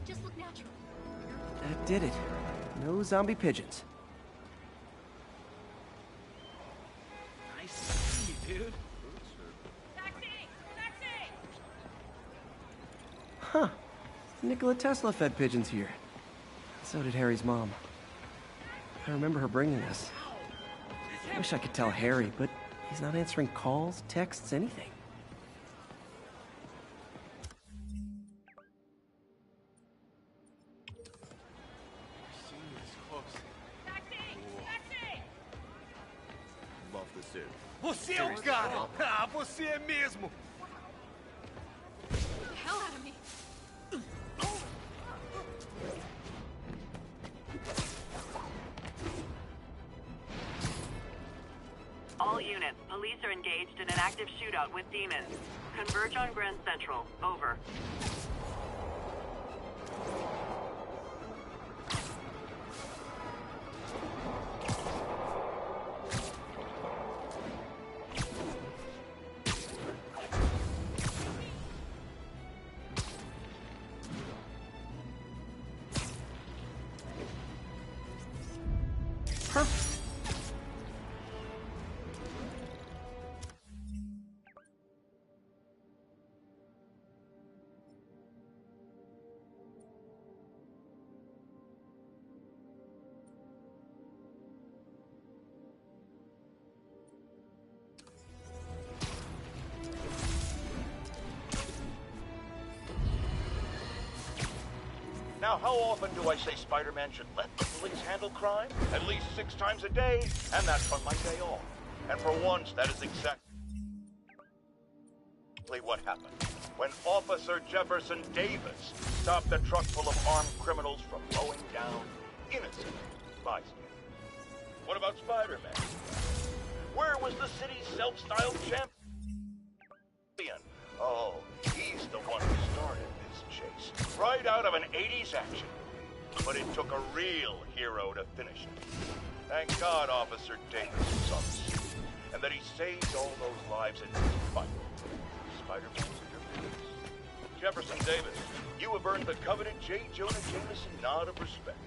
Just look natural. That did it. No zombie pigeons. Nice to see you, dude. Taxi! Taxi! Huh. Nikola Tesla fed pigeons here. So did Harry's mom. I remember her bringing us. I wish I could tell Harry, but he's not answering calls, texts, anything. Love the suit. Você é o cara! Ah, você é mesmo! The hell out of me. All units, police are engaged in an active shootout with demons. Converge on Grand Central. Over. Perfect. Now, how often do I say Spider-Man should let the police handle crime? At least 6 times a day, and that's on my day off. And for once, that is exactly what happened. When Officer Jefferson Davis stopped a truck full of armed criminals from mowing down innocent bystanders. What about Spider-Man? Where was the city's self-styled champion? Oh, he's the one who started this chase, right out of an 80s action. But it took a real hero to finish it. Thank God Officer Davis was on the scene, and that he saved all those lives in his fight. Spider-Man's in your business. Jefferson Davis, you have earned the coveted J. Jonah Jameson nod of respect.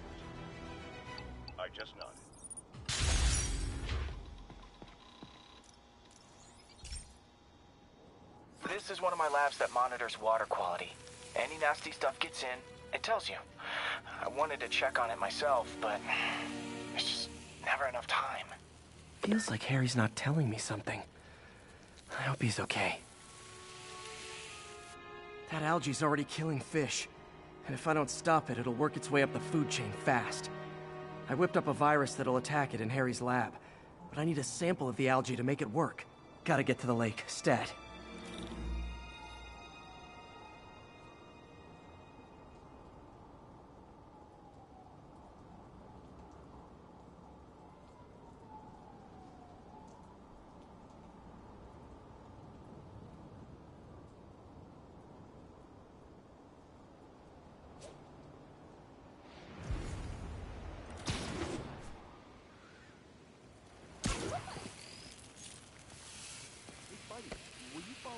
I just nodded. This is one of my labs that monitors water quality. Any nasty stuff gets in, it tells you. I wanted to check on it myself, but there's just never enough time. Feels like Harry's not telling me something. I hope he's okay. That algae's already killing fish. And if I don't stop it, it'll work its way up the food chain fast. I whipped up a virus that'll attack it in Harry's lab. But I need a sample of the algae to make it work. Gotta get to the lake, stat.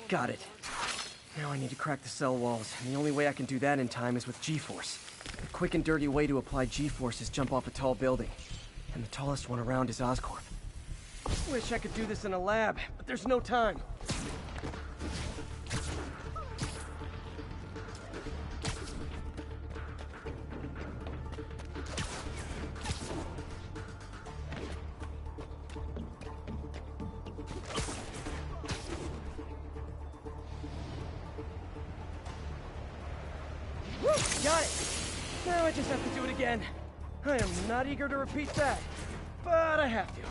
Got it. Now I need to crack the cell walls, and the only way I can do that in time is with G-force. The quick and dirty way to apply G-force is jump off a tall building. And the tallest one around is Oscorp. Wish I could do this in a lab, but there's no time. Got it! Now I just have to do it again. I am not eager to repeat that, but I have to.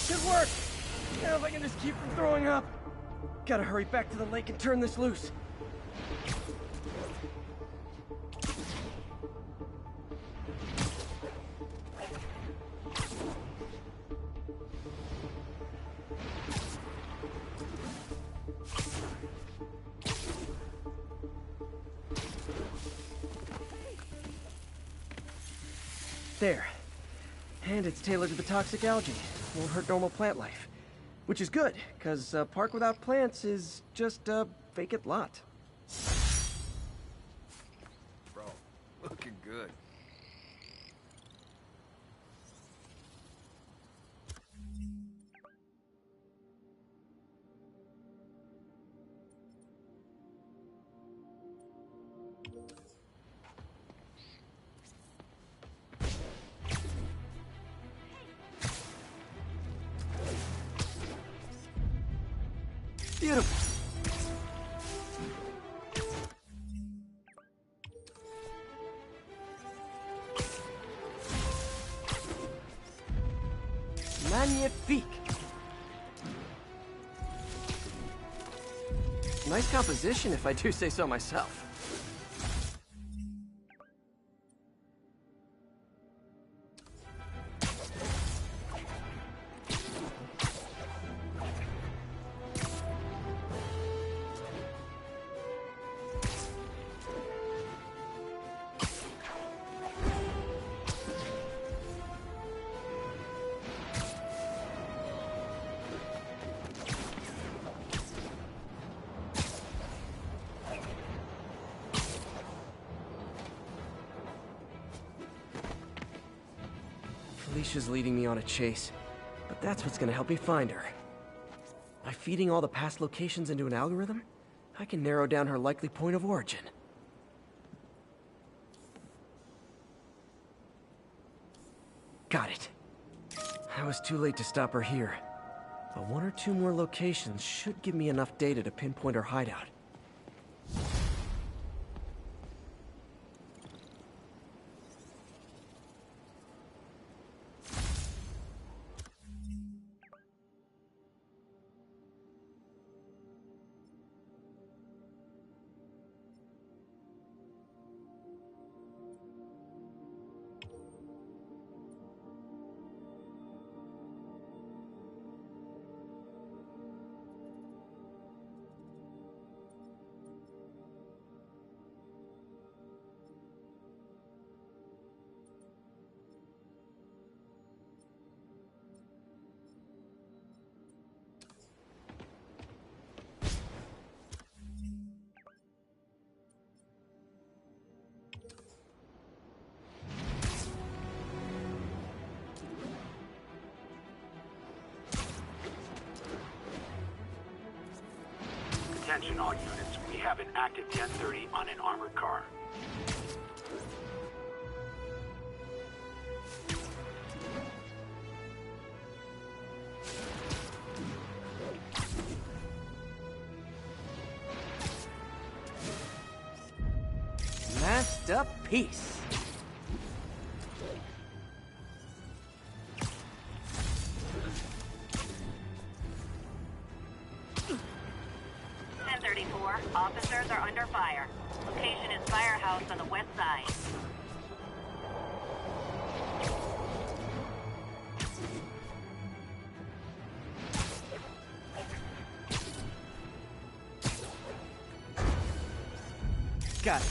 Should work! Now if I can just keep from throwing up. Gotta hurry back to the lake and turn this loose. There. And it's tailored to the toxic algae. Won't hurt normal plant life. Which is good, because a park without plants is just a vacant lot. Bro, looking good. Beautiful. Magnifique. Nice composition, if I do say so myself. Felicia's leading me on a chase, but that's what's gonna help me find her. By feeding all the past locations into an algorithm, I can narrow down her likely point of origin. Got it. How was too late to stop her here. But one or two more locations should give me enough data to pinpoint her hideout. Attention all units, we have an active 1030 on an armored car. Masterpiece. Officers are under fire. Location is Firehouse on the west side. Got it.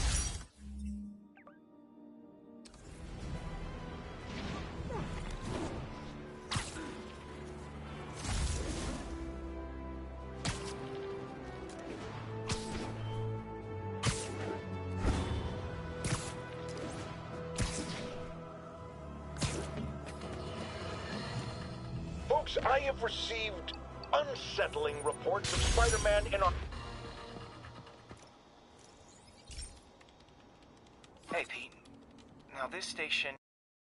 I have received unsettling reports of Spider-Man in our... Hey, Pete. Now, this station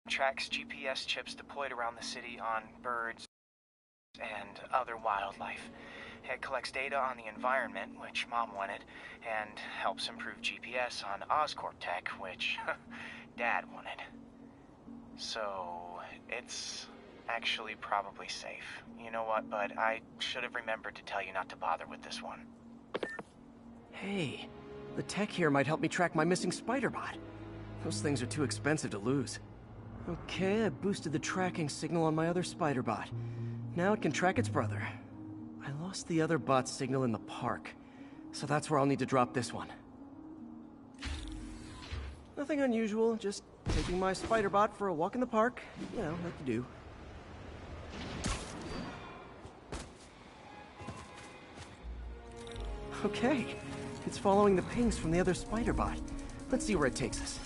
tracks GPS chips deployed around the city on birds and other wildlife. It collects data on the environment, which Mom wanted, and helps improve GPS on Oscorp tech, which Dad wanted. So, it's actually probably safe. You know what, bud? I should have remembered to tell you not to bother with this one. Hey, the tech here might help me track my missing spider-bot. Those things are too expensive to lose. Okay, I boosted the tracking signal on my other spider-bot. Now it can track its brother. I lost the other bot's signal in the park, so that's where I'll need to drop this one. Nothing unusual, just taking my spider-bot for a walk in the park. You know, like you do. Okay, it's following the pings from the other spider-bot. Let's see where it takes us.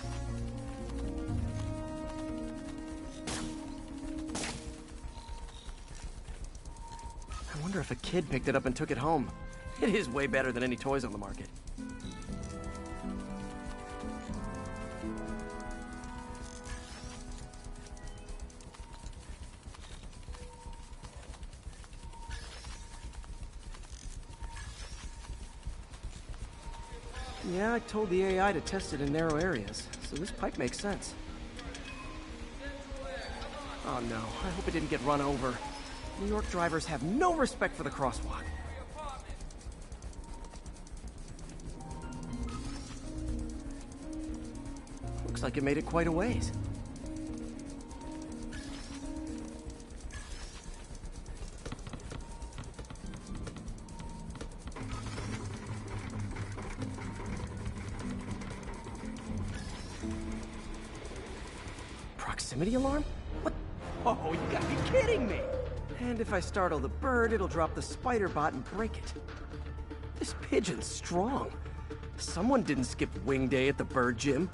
I wonder if a kid picked it up and took it home. It is way better than any toys on the market. Yeah, I told the AI to test it in narrow areas, so this pipe makes sense. Oh no, I hope it didn't get run over. New York drivers have no respect for the crosswalk. Looks like it made it quite a ways. Proximity alarm? What? Oh, you gotta be kidding me! And if I startle the bird, it'll drop the spider bot and break it. This pigeon's strong. Someone didn't skip wing day at the bird gym.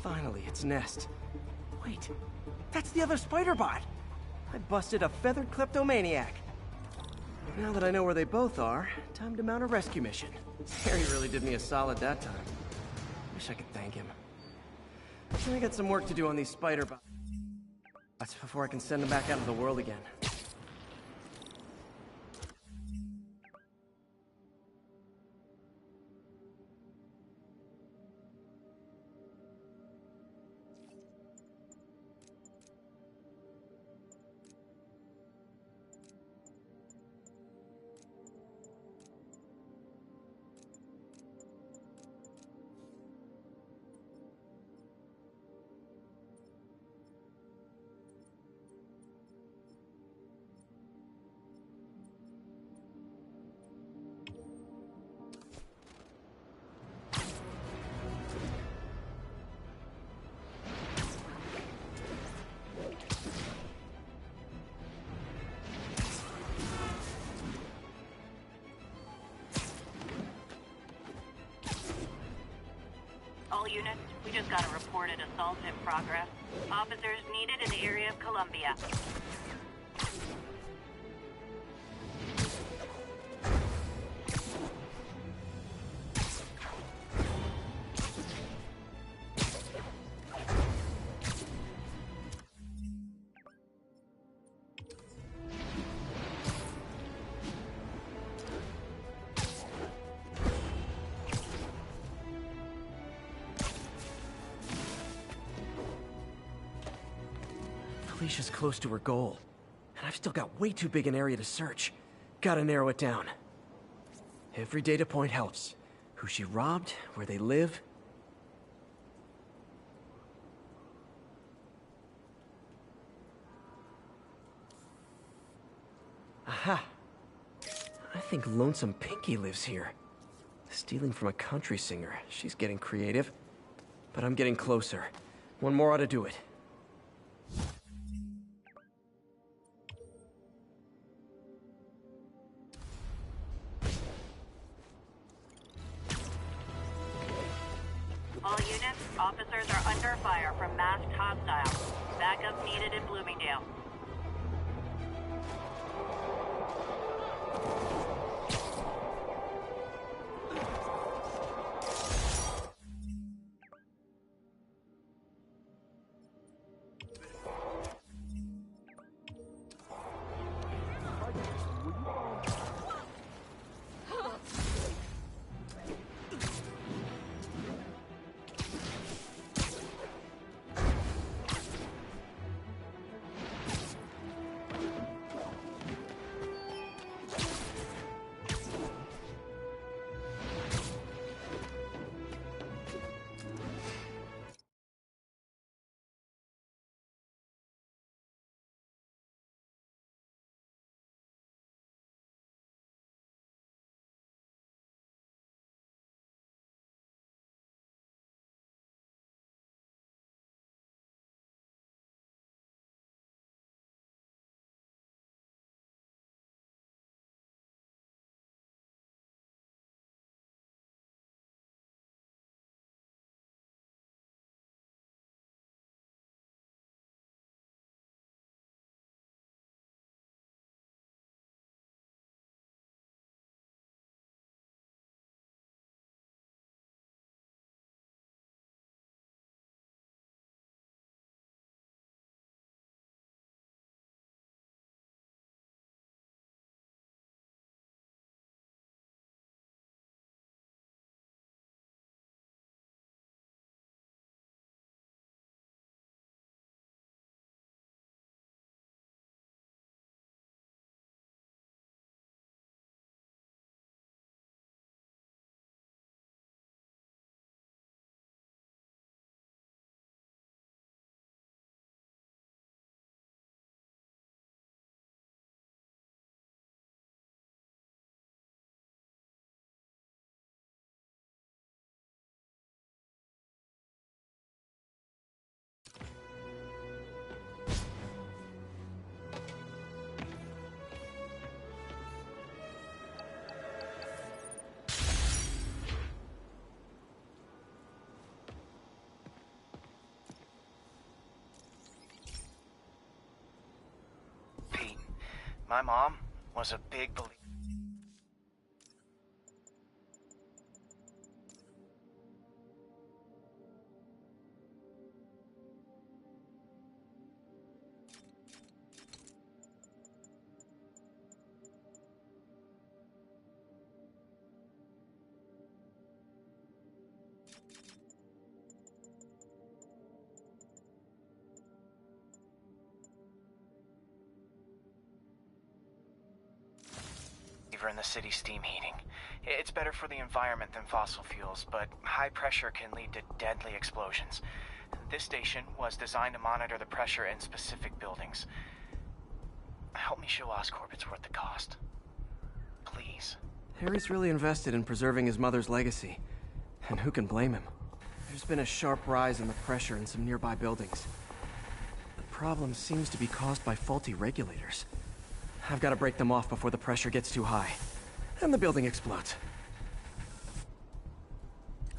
Finally, its nest. Wait, that's the other spider bot! I busted a feathered kleptomaniac. Now that I know where they both are, time to mount a rescue mission. Harry really did me a solid that time. Wish I could thank him. I got some work to do on these spider bots before I can send them back out of the world again. All units, we just got a reported assault in progress. Officers needed in the area of Columbia. Felicia's close to her goal, and I've still got way too big an area to search. Gotta narrow it down. Every data point helps. Who she robbed, where they live. Aha! I think Lonesome Pinky lives here. Stealing from a country singer. She's getting creative. But I'm getting closer. One more ought to do it. All units, officers are under fire from masked hostiles. Backup needed in Bloomingdale. My mom was a big believer. saver in the city's steam heating. It's better for the environment than fossil fuels, but high pressure can lead to deadly explosions. This station was designed to monitor the pressure in specific buildings. Help me show Oscorp it's worth the cost. Please. Harry's really invested in preserving his mother's legacy. And who can blame him? There's been a sharp rise in the pressure in some nearby buildings. The problem seems to be caused by faulty regulators. I've got to break them off before the pressure gets too high. And the building explodes.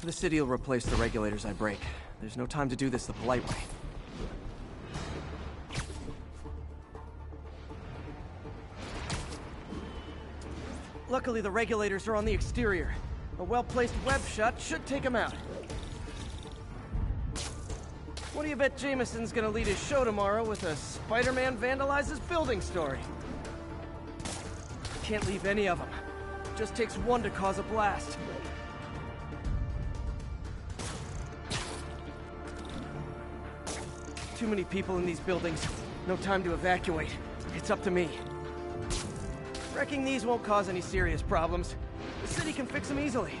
The city will replace the regulators I break. There's no time to do this the polite way. Luckily, the regulators are on the exterior. A well-placed web shot should take them out. What do you bet Jameson's gonna lead his show tomorrow with a Spider-Man vandalizes building story? Can't leave any of them. Just takes one to cause a blast. Too many people in these buildings. No time to evacuate. It's up to me. Wrecking these won't cause any serious problems. The city can fix them easily.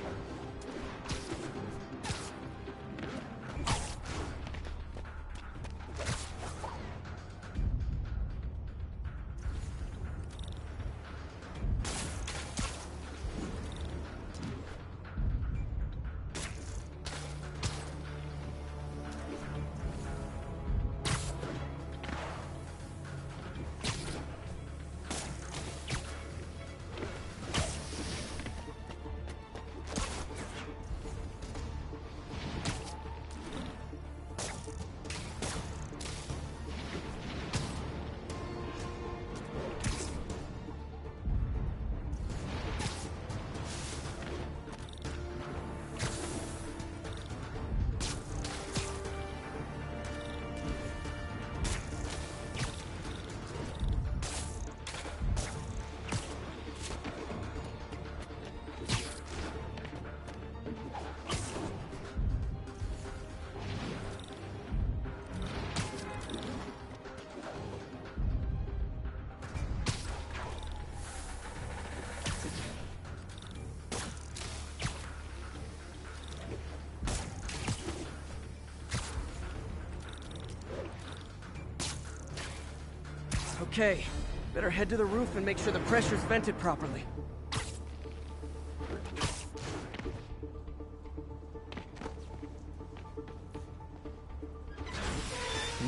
Okay, better head to the roof and make sure the pressure's vented properly.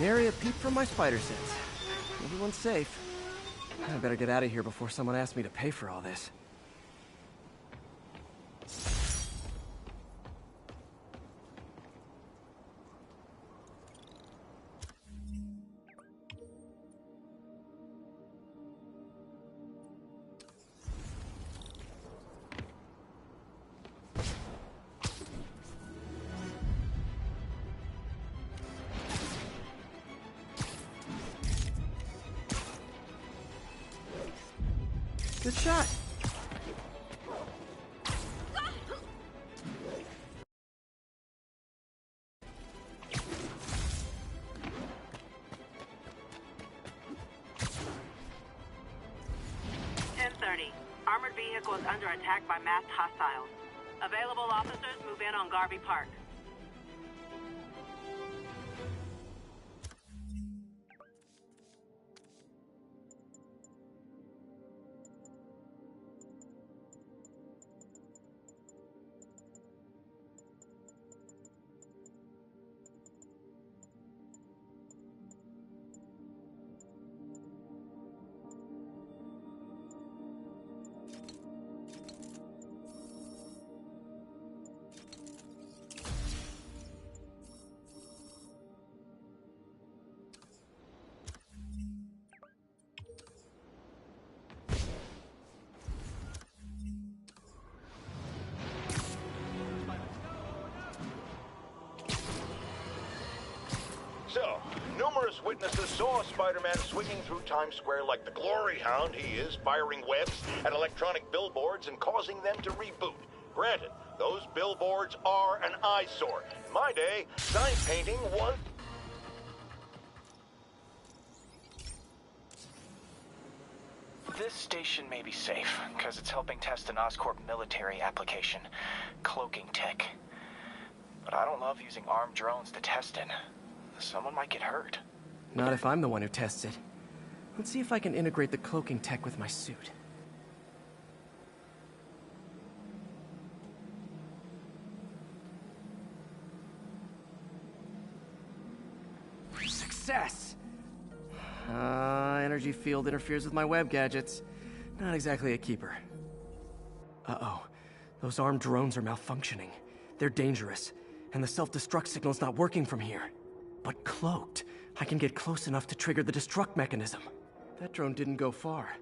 Nary a peep from my spider sense. Everyone's safe. I better get out of here before someone asks me to pay for all this. Good shot. Armored vehicle is under attack by masked hostiles. Available officers move in on Garvey Park. So, numerous witnesses saw Spider-Man swinging through Times Square like the glory hound he is, firing webs at electronic billboards and causing them to reboot. Granted, those billboards are an eyesore. In my day, sign painting was... This station may be safe, because it's helping test an Oscorp military application, cloaking tech. But I don't love using armed drones to test in. Someone might get hurt. Not if I'm the one who tests it. Let's see if I can integrate the cloaking tech with my suit. Success! Energy field interferes with my web gadgets. Not exactly a keeper. Uh-oh. Those armed drones are malfunctioning. They're dangerous, and the self-destruct signal's not working from here. But cloaked, I can get close enough to trigger the destruct mechanism. That drone didn't go far.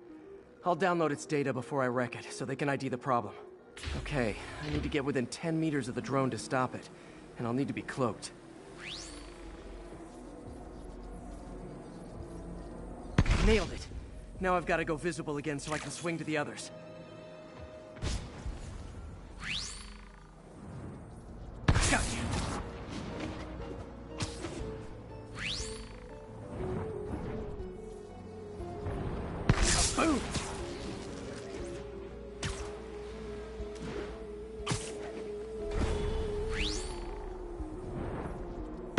I'll download its data before I wreck it, so they can ID the problem. Okay, I need to get within 10 meters of the drone to stop it, and I'll need to be cloaked. Nailed it! Now I've got to go visible again so I can swing to the others. Gotcha! Boom!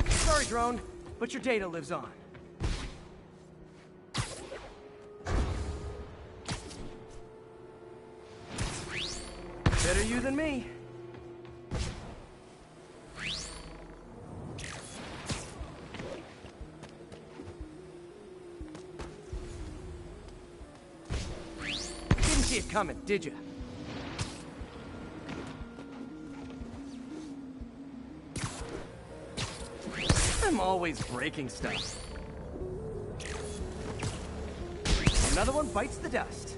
Sorry, drone, but your data lives on. Better you than me. Didn't see it coming, did you? I'm always breaking stuff. Another one bites the dust.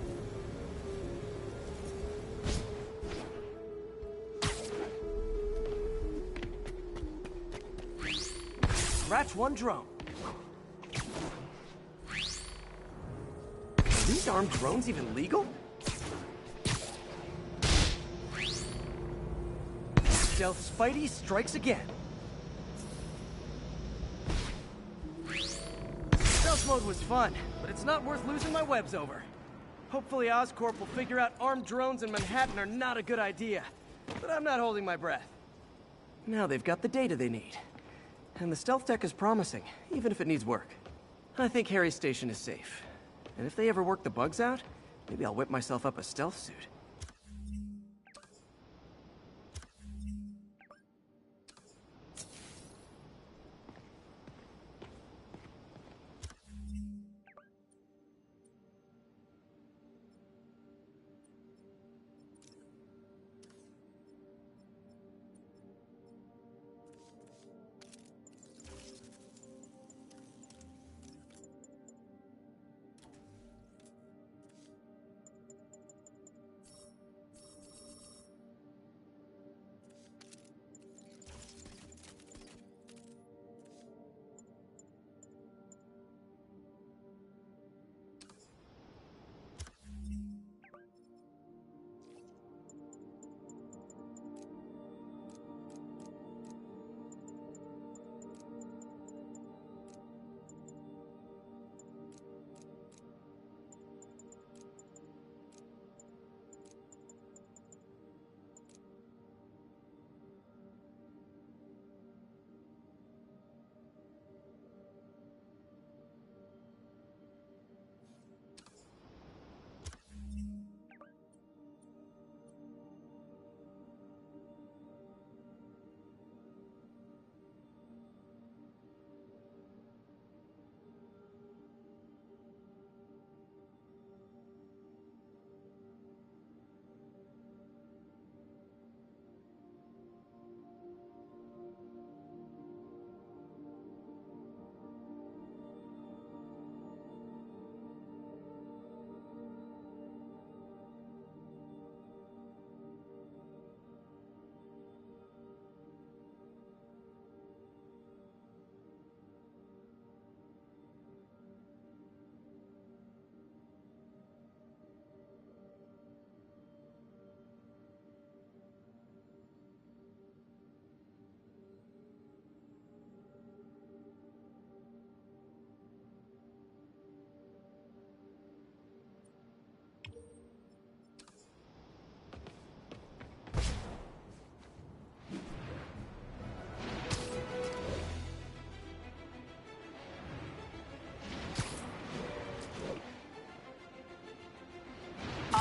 Scratch one drone. Are these armed drones even legal? Stealth Spidey strikes again. Stealth mode was fun, but it's not worth losing my webs over. Hopefully Oscorp will figure out armed drones in Manhattan are not a good idea. But I'm not holding my breath. Now they've got the data they need. And the stealth tech is promising, even if it needs work. I think Harry's station is safe. And if they ever work the bugs out, maybe I'll whip myself up a stealth suit.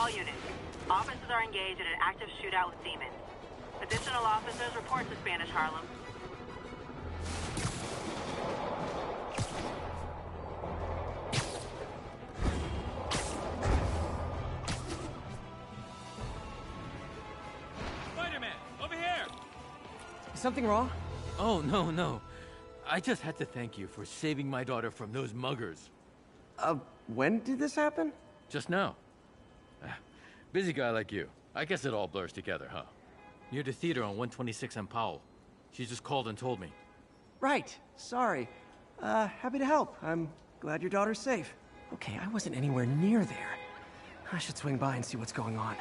All units. Officers are engaged in an active shootout with demons. Additional officers report to Spanish Harlem. Spider-Man, over here! Is something wrong? Oh, no. I just had to thank you for saving my daughter from those muggers. When did this happen? Just now. Busy guy like you. I guess it all blurs together, huh? Near the theater on 126 and Powell. She just called and told me. Right. Sorry. Happy to help. I'm glad your daughter's safe. Okay, I wasn't anywhere near there. I should swing by and see what's going on.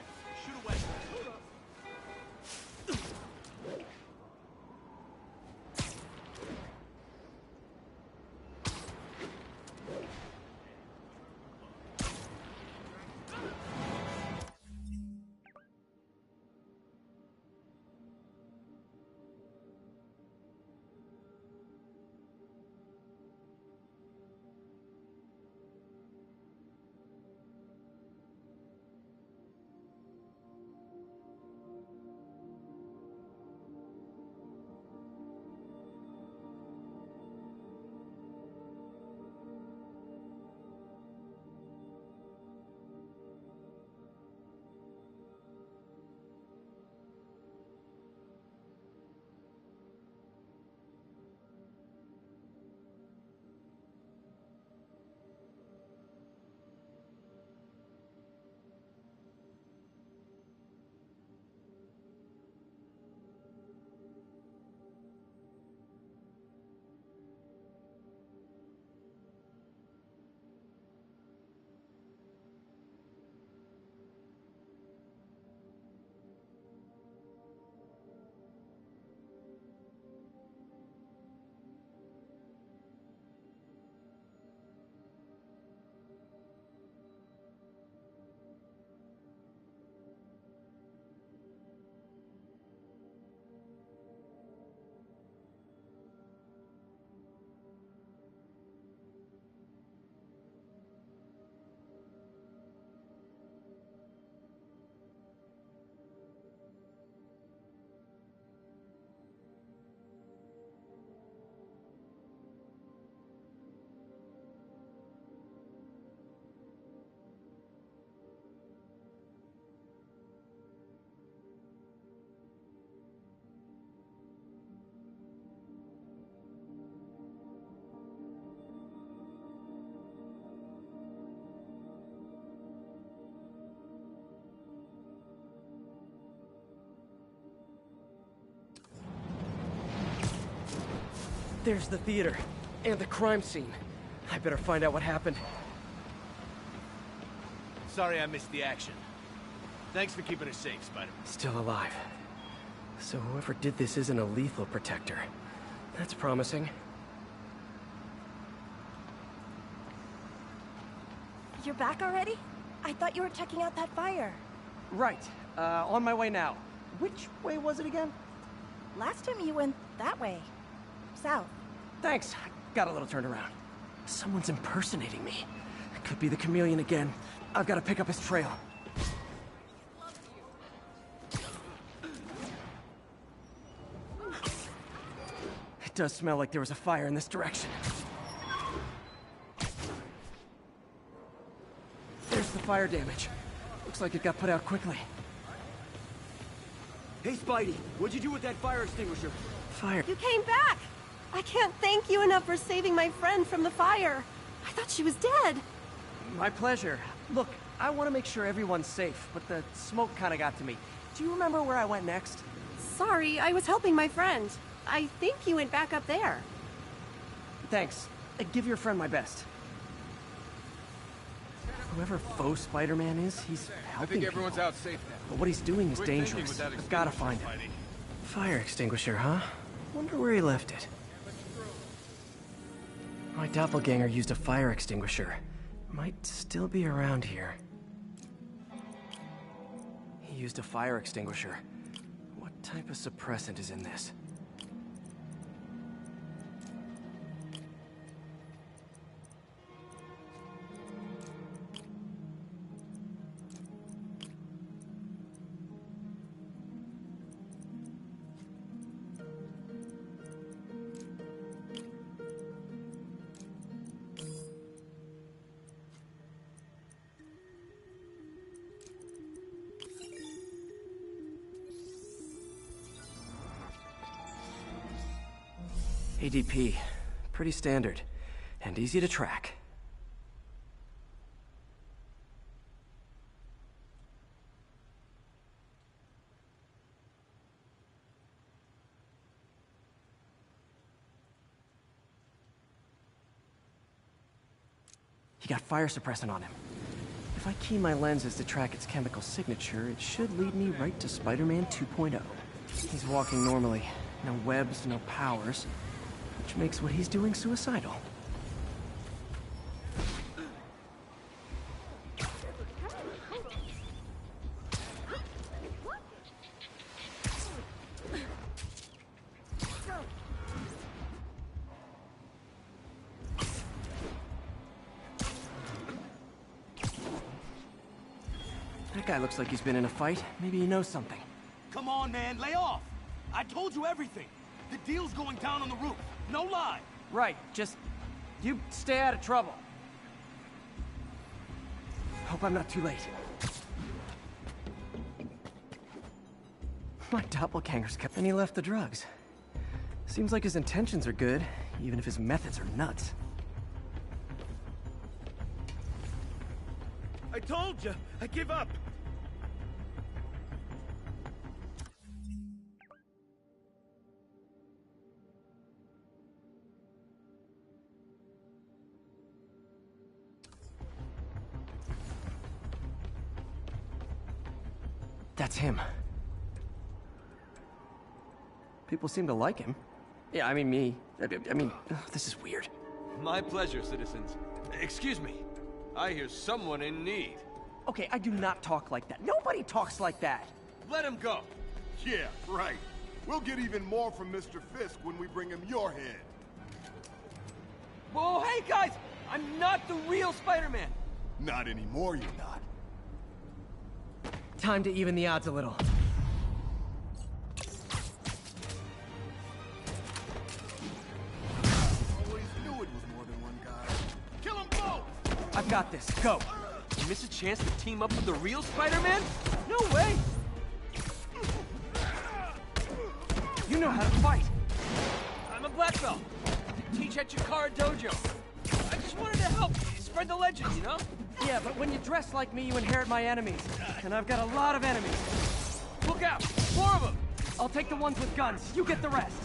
There's the theater, and the crime scene. I better find out what happened. Sorry I missed the action. Thanks for keeping us safe, Spider-Man. Still alive. So whoever did this isn't a lethal protector. That's promising. You're back already? I thought you were checking out that fire. Right. On my way now. Which way was it again? Last time you went that way. South. Thanks. I got a little turned around. Someone's impersonating me. It could be the chameleon again. I've got to pick up his trail. It does smell like there was a fire in this direction. There's the fire damage. Looks like it got put out quickly. Hey, Spidey, what'd you do with that fire extinguisher? Fire. You came back! I can't thank you enough for saving my friend from the fire. I thought she was dead. My pleasure. Look, I want to make sure everyone's safe, but the smoke kind of got to me. Do you remember where I went next? Sorry, I was helping my friend. I think you went back up there. Thanks. Give your friend my best. Whoever faux Spider-Man is, he's helping everyone's people. out safe now. But what he's doing is Quick thinking dangerous. with that I've got to find him. extinguisher, Fire extinguisher, huh? Wonder where he left it. My doppelganger used a fire extinguisher. Might still be around here. He used a fire extinguisher. What type of suppressant is in this? ADP. Pretty standard. And easy to track. He got fire suppressant on him. If I key my lenses to track its chemical signature, it should lead me right to Spider-Man 2.0. He's walking normally. No webs, no powers. Which makes what he's doing suicidal. That guy looks like he's been in a fight. Maybe he knows something. Come on, man, lay off! I told you everything. The deal's going down on the roof. No lie. Right, just... you stay out of trouble. Hope I'm not too late. My doppelganger's kept... and he left the drugs. Seems like his intentions are good, even if his methods are nuts. I told you, I give up. That's him. People seem to like him. Yeah, I mean me. I mean, this is weird. My pleasure, citizens. Excuse me. I hear someone in need. Okay, I do not talk like that. Nobody talks like that. Let him go. Yeah, right. We'll get even more from Mr. Fisk when we bring him your head. Whoa, hey guys! I'm not the real Spider-Man! Not anymore, you're not. Time to even the odds a little. Always knew it was more than one guy. Kill them both! I've got this. Go. You miss a chance to team up with the real Spider-Man? No way! You know how to fight. I'm a black belt. Teach at Chikara Dojo. I just wanted to help spread the legend, you know? Yeah, but when you dress like me, you inherit my enemies. And I've got a lot of enemies. Look out! 4 of them! I'll take the ones with guns. You get the rest.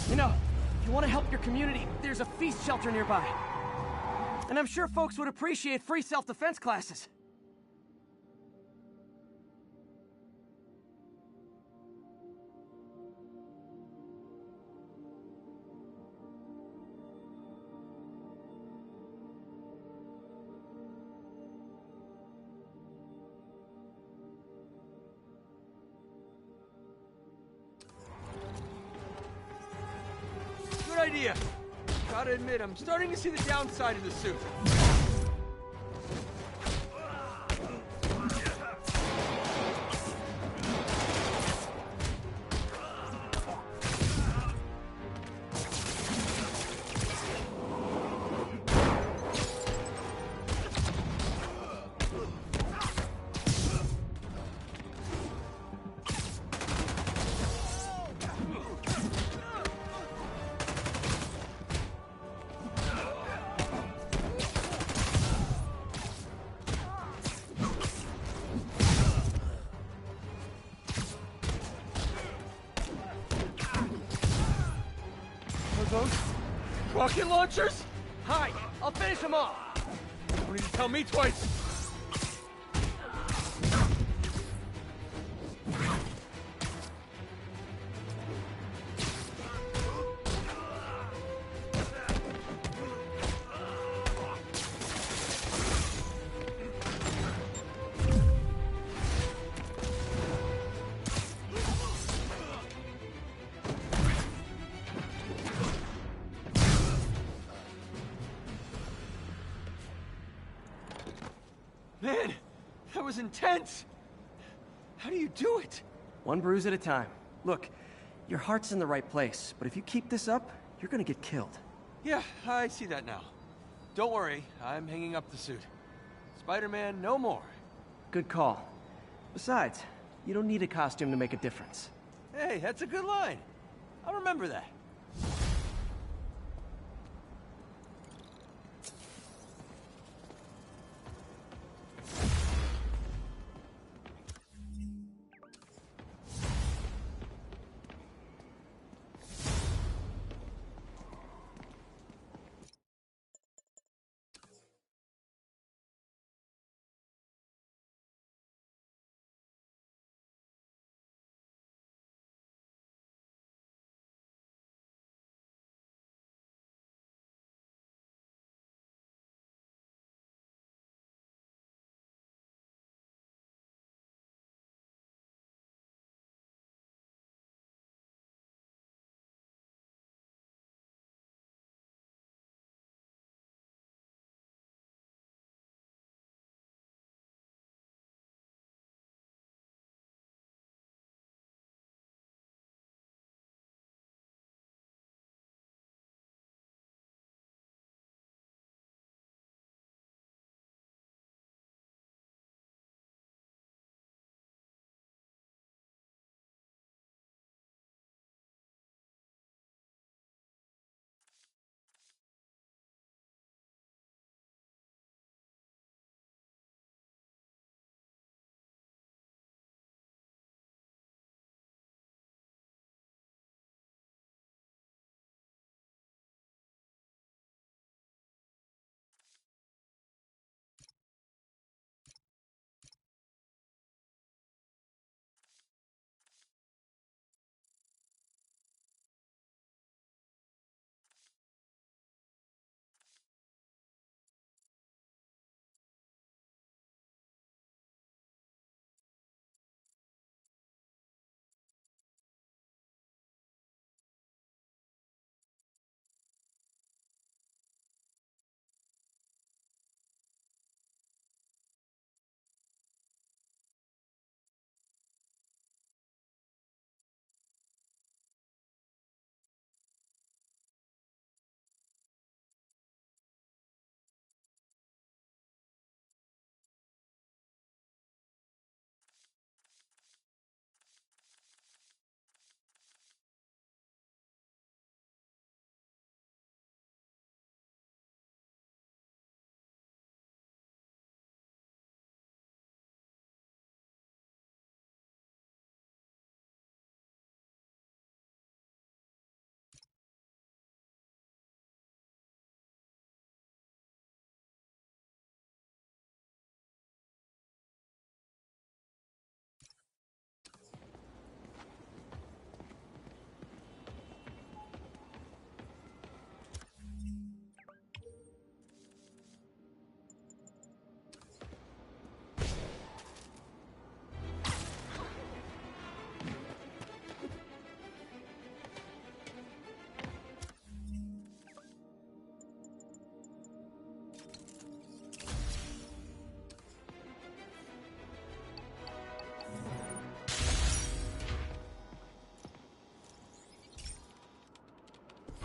You know, if you want to help your community, there's a feast shelter nearby. And I'm sure folks would appreciate free self-defense classes. Good idea. Gotta admit, I'm starting to see the downside of the suit. Those rocket launchers? Hi, I'll finish them off. Don't need to tell me twice! Man, that was intense! How do you do it? One bruise at a time. Look, your heart's in the right place, but if you keep this up, you're gonna get killed. Yeah, I see that now. Don't worry, I'm hanging up the suit. Spider-Man, no more. Good call. Besides, you don't need a costume to make a difference. Hey, that's a good line. I'll remember that.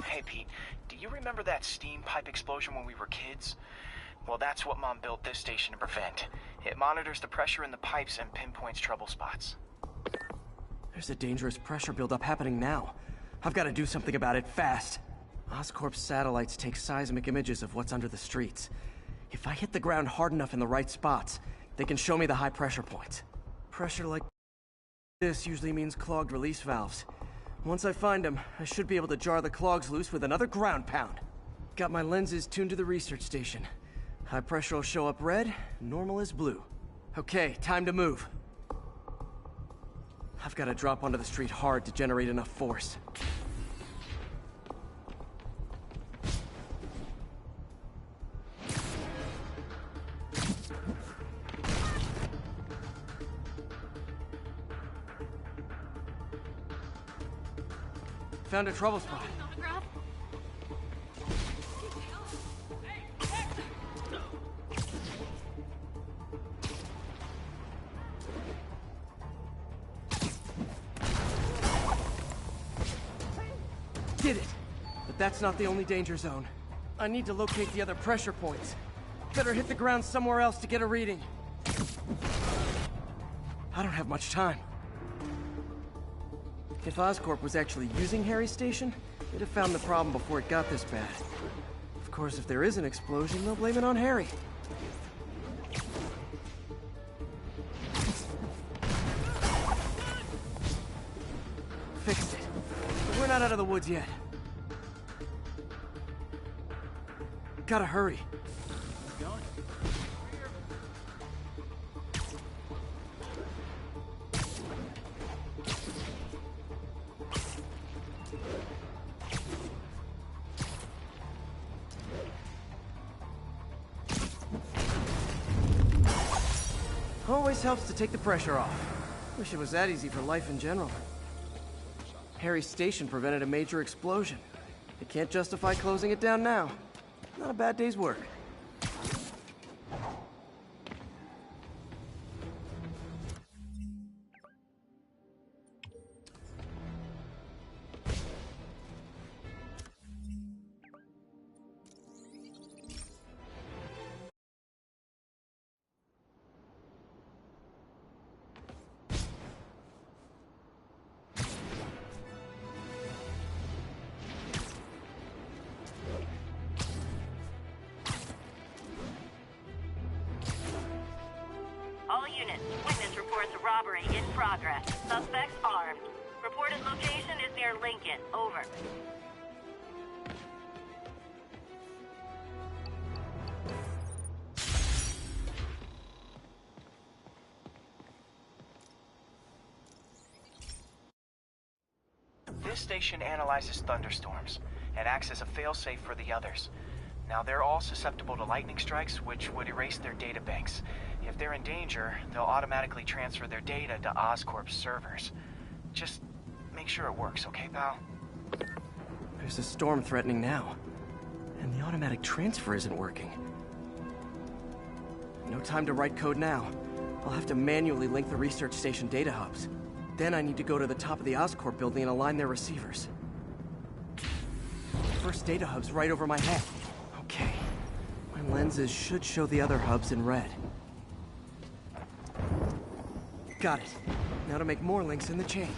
Hey, Pete, do you remember that steam pipe explosion when we were kids? Well, that's what Mom built this station to prevent. It monitors the pressure in the pipes and pinpoints trouble spots. There's a dangerous pressure buildup happening now. I've got to do something about it fast. Oscorp's satellites take seismic images of what's under the streets. If I hit the ground hard enough in the right spots, they can show me the high pressure points. Pressure like this usually means clogged release valves. Once I find them, I should be able to jar the clogs loose with another ground pound. Got my lenses tuned to the research station. High pressure will show up red, normal is blue. Okay, time to move. I've got to drop onto the street hard to generate enough force. Found a trouble spot. Did it! But that's not the only danger zone. I need to locate the other pressure points. Better hit the ground somewhere else to get a reading. I don't have much time. If Oscorp was actually using Harry's station, they'd have found the problem before it got this bad. Of course, if there is an explosion, they'll blame it on Harry. Fixed it. But we're not out of the woods yet. Gotta hurry. Always helps to take the pressure off. Wish it was that easy for life in general. Harry's station prevented a major explosion. They can't justify closing it down now. Not a bad day's work. All units, witness reports a robbery in progress. Suspects armed. Reported location is near Lincoln. Over. This station analyzes thunderstorms and acts as a failsafe for the others. Now, they're all susceptible to lightning strikes, which would erase their data banks. If they're in danger, they'll automatically transfer their data to Oscorp's servers. Just make sure it works, okay, pal? There's a storm threatening now, and the automatic transfer isn't working. No time to write code now. I'll have to manually link the research station data hubs. Then I need to go to the top of the Oscorp building and align their receivers. First data hub's right over my head. Okay. My lenses should show the other hubs in red. Got it. Now to make more links in the chain.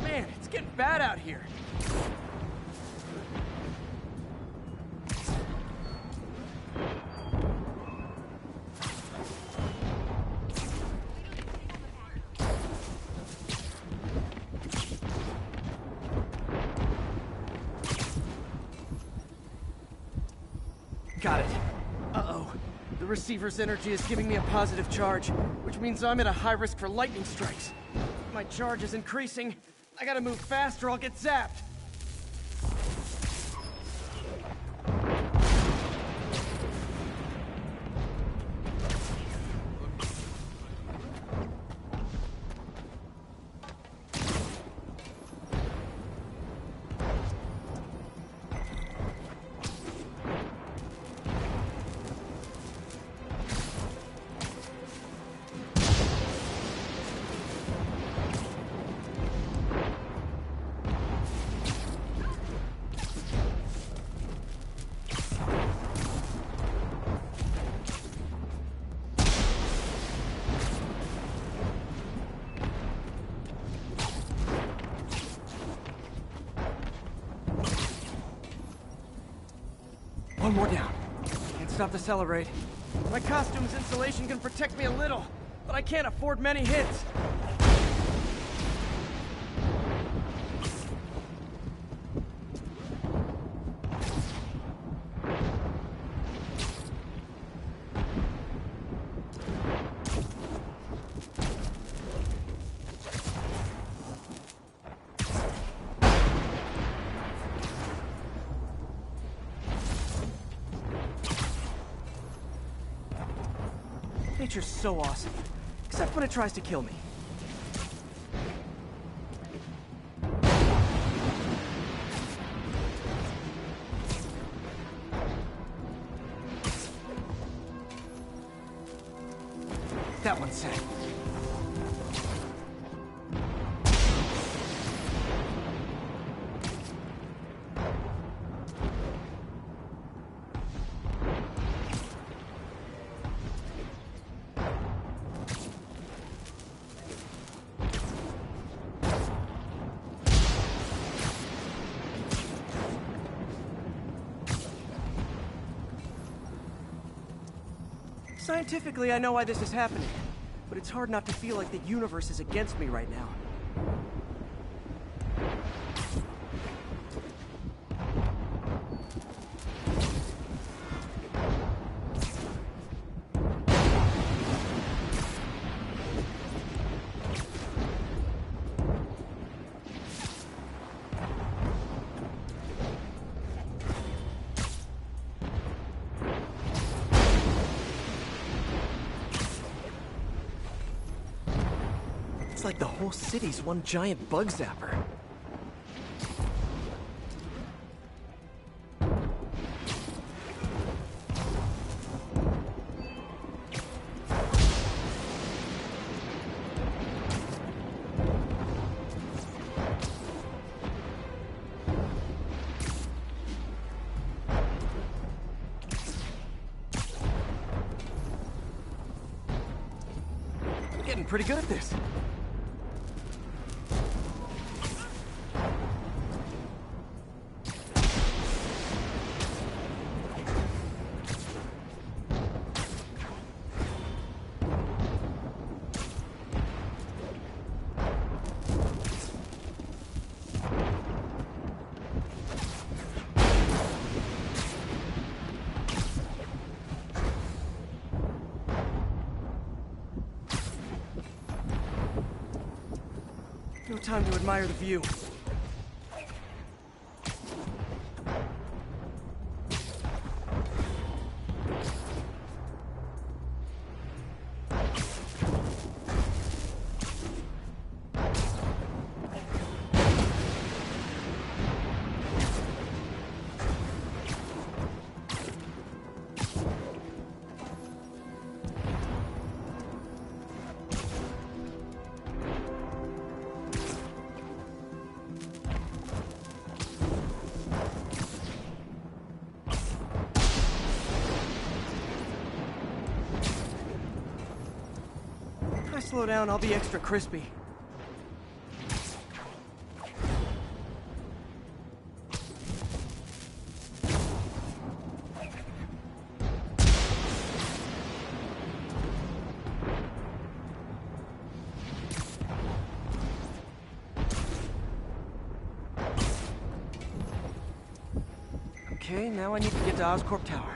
Man, it's getting bad out here. Got it. Uh-oh. The receiver's energy is giving me a positive charge, which means I'm at a high risk for lightning strikes. My charge is increasing. I gotta move fast or I'll get zapped. One more down. Can't stop to celebrate. My costume's insulation can protect me a little, but I can't afford many hits. Nature's so awesome. Except when it tries to kill me. That one's set. Scientifically, I know why this is happening, but it's hard not to feel like the universe is against me right now. It's like the whole city's one giant bug zapper. I'm getting pretty good at this. No time to admire the view. If I slow down, I'll be extra crispy. Okay, now I need to get to Oscorp Tower.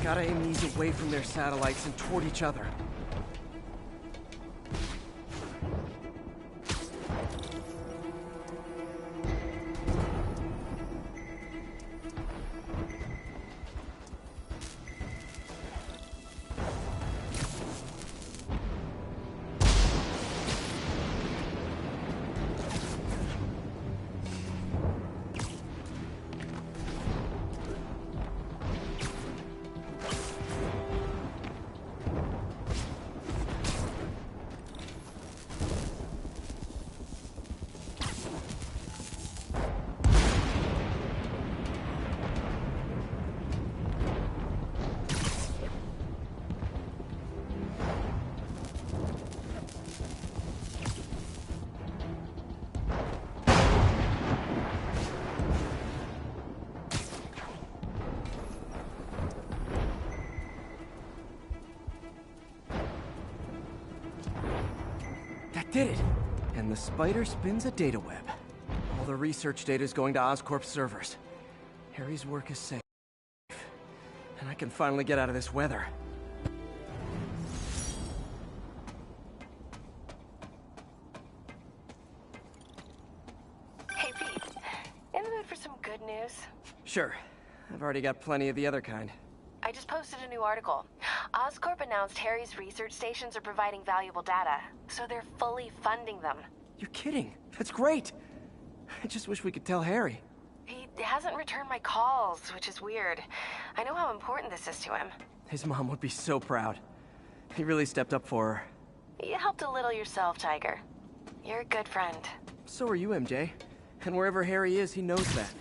Gotta aim these away from their satellites and toward each other. did it! And the spider spins a data web. All the research data is going to Oscorp's servers. Harry's work is safe. And I can finally get out of this weather. Hey, Pete. In the mood for some good news? Sure. I've already got plenty of the other kind. I just posted a new article. Oscorp announced Harry's research stations are providing valuable data, so they're fully funding them. You're kidding. That's great. I just wish we could tell Harry. He hasn't returned my calls, which is weird. I know how important this is to him. His mom would be so proud. He really stepped up for her. You helped a little yourself, Tiger. You're a good friend. So are you, MJ. And wherever Harry is, he knows that.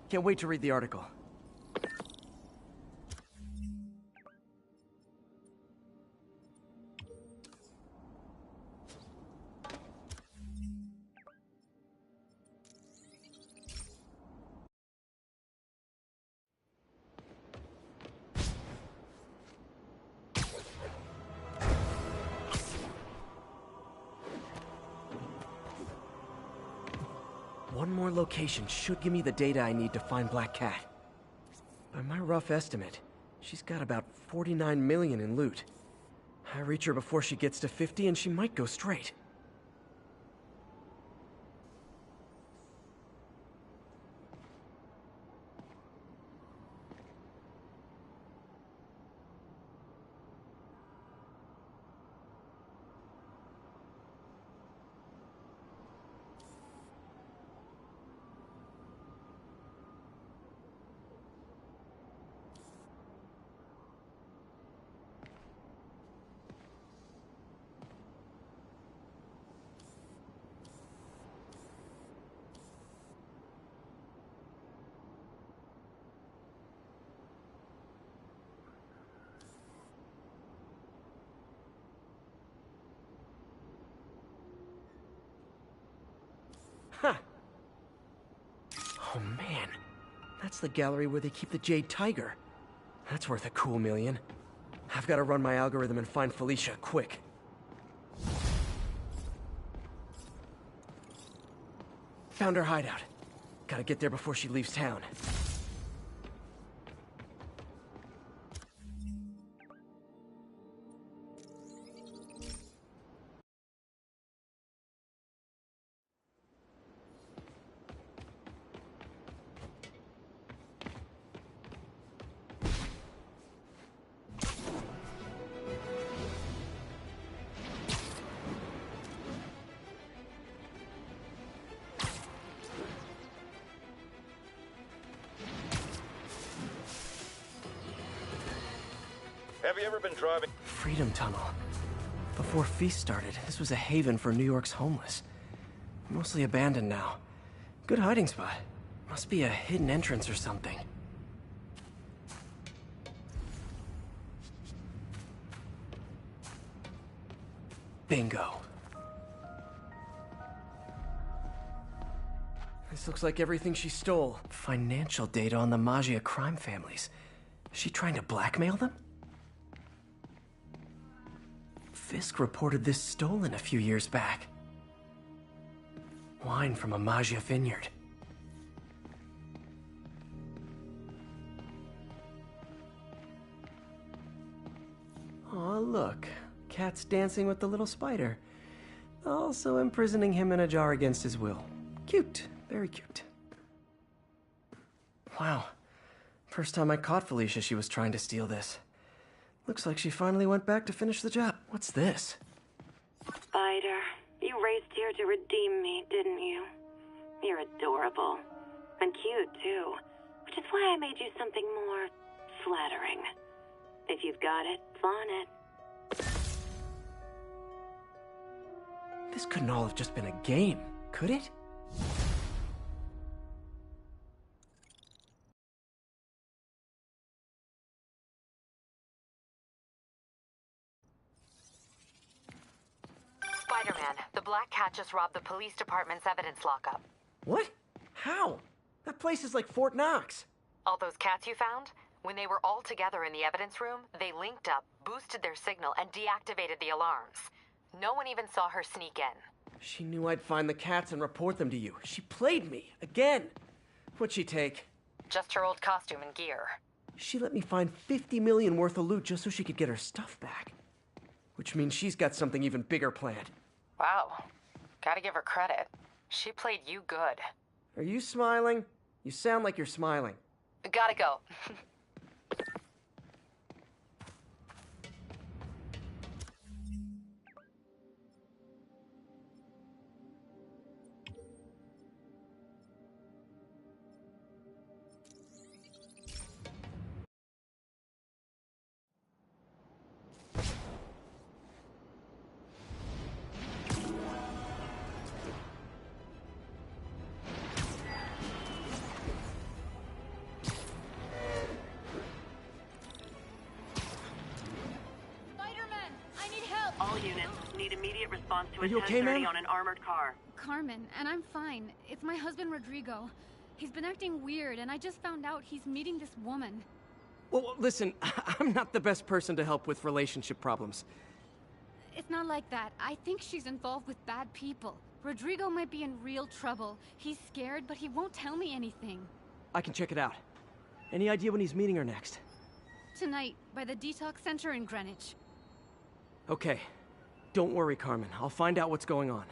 Can't wait to read the article. One more location should give me the data I need to find Black Cat. By my rough estimate, she's got about 49 million in loot. I reach her before she gets to 50 and she might go straight. Huh. Oh man, that's the gallery where they keep the Jade Tiger. That's worth a cool million. I've got to run my algorithm and find Felicia, quick. Found her hideout. Gotta get there before she leaves town. Have you ever been driving? Freedom Tunnel. Before Feast started, this was a haven for New York's homeless. Mostly abandoned now. Good hiding spot. Must be a hidden entrance or something. Bingo. This looks like everything she stole. Financial data on the Maggia crime families. Is she trying to blackmail them? Fisk reported this stolen a few years back. Wine from a Maggia vineyard. Aw, look. Cat's dancing with the little spider. Also imprisoning him in a jar against his will. Cute. Very cute. Wow. First time I caught Felicia, she was trying to steal this. Looks like she finally went back to finish the job. What's this? Spider, you raced here to redeem me, didn't you? You're adorable. And cute, too. Which is why I made you something more flattering. If you've got it, flaunt it. This couldn't all have just been a game, could it? Spider-Man, the Black Cat just robbed the police department's evidence lockup. What? How? That place is like Fort Knox. All those cats you found? When they were all together in the evidence room, they linked up, boosted their signal, and deactivated the alarms. No one even saw her sneak in. She knew I'd find the cats and report them to you. She played me, again. What'd she take? Just her old costume and gear. She let me find 50 million worth of loot just so she could get her stuff back. Which means she's got something even bigger planned. Wow. Gotta give her credit. She played you good. Are you smiling? You sound like you're smiling. Gotta go. All units need immediate response to Are a you okay, 1030 ma'am? on an armored car. Carmen, and I'm fine. It's my husband, Rodrigo. He's been acting weird, and I just found out he's meeting this woman. Well, listen, I'm not the best person to help with relationship problems. It's not like that. I think she's involved with bad people. Rodrigo might be in real trouble. He's scared, but he won't tell me anything. I can check it out. Any idea when he's meeting her next? Tonight, by the detox center in Greenwich. Okay. Don't worry, Carmen. I'll find out what's going on.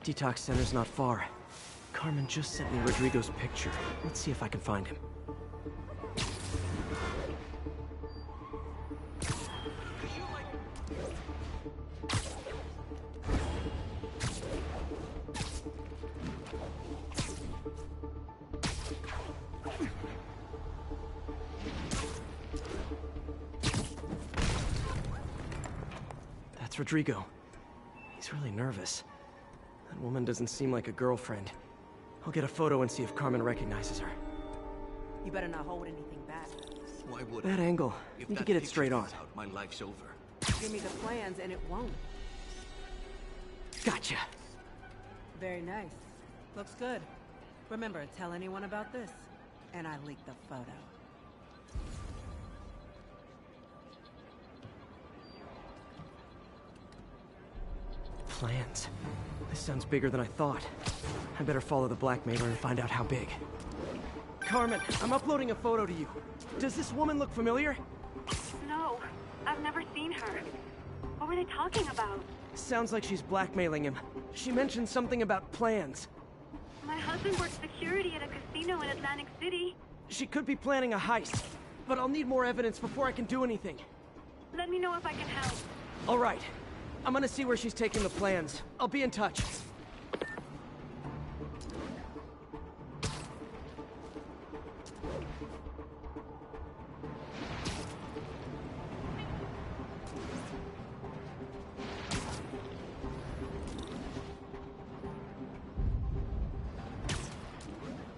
Detox center's not far. Carmen just sent me Rodrigo's picture. Let's see if I can find him. That's Rodrigo. He's really nervous. That woman doesn't seem like a girlfriend. I'll get a photo and see if Carmen recognizes her. You better not hold anything back. Why would That angle. Need to get it straight on. Out, my life's over. Give me the plans and it won't. Gotcha. Very nice. Looks good. Remember, tell anyone about this, and I leak the photo. Plans. This sounds bigger than I thought. I better follow the blackmailer and find out how big. Carmen, I'm uploading a photo to you. Does this woman look familiar? No, I've never seen her. What were they talking about? Sounds like she's blackmailing him. She mentioned something about plans. My husband works security at a casino in Atlantic City. She could be planning a heist, but I'll need more evidence before I can do anything. Let me know if I can help. All right. I'm gonna see where she's taking the plans. I'll be in touch.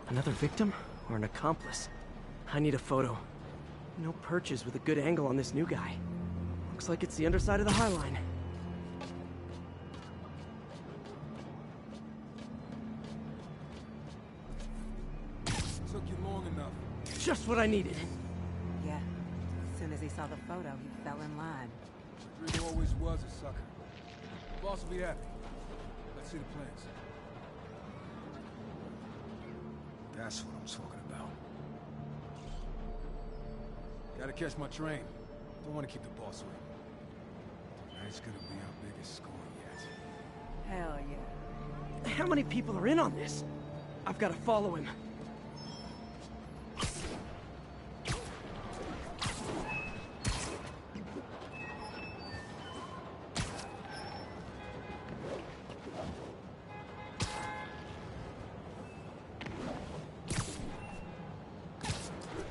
Another victim or an accomplice? I need a photo. No perches with a good angle on this new guy. Looks like it's the underside of the High Line. Took you long enough. Just what I needed. Yeah. As soon as he saw the photo, he fell in line. Rodrigo always was a sucker. Boss will be happy. Let's see the plans. That's what I'm talking about. Gotta catch my train. Don't want to keep the boss waiting. Tonight's gonna be our biggest score yet. Hell yeah. How many people are in on this? I've got to follow him.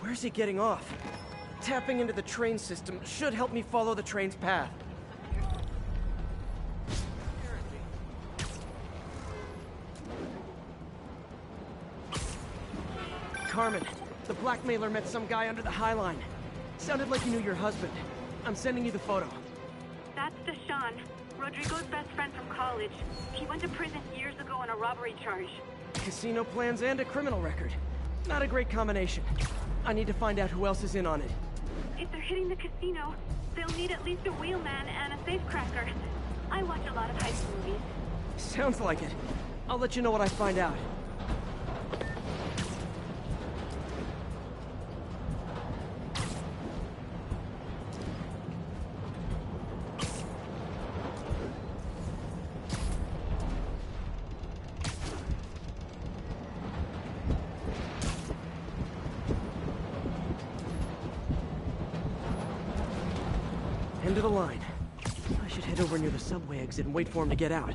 Where's he getting off? Tapping into the train system should help me follow the train's path. Carmen, the blackmailer met some guy under the High Line. Sounded like he knew your husband. I'm sending you the photo. That's Deshaun, Rodrigo's best friend from college. He went to prison years ago on a robbery charge. Casino plans and a criminal record. Not a great combination. I need to find out who else is in on it. If they're hitting the casino, They'll need at least a wheelman and a safecracker. I watch a lot of heist movies. Sounds like it. I'll let you know what I find out. End of the line. I should head over near the subway exit and wait for him to get out.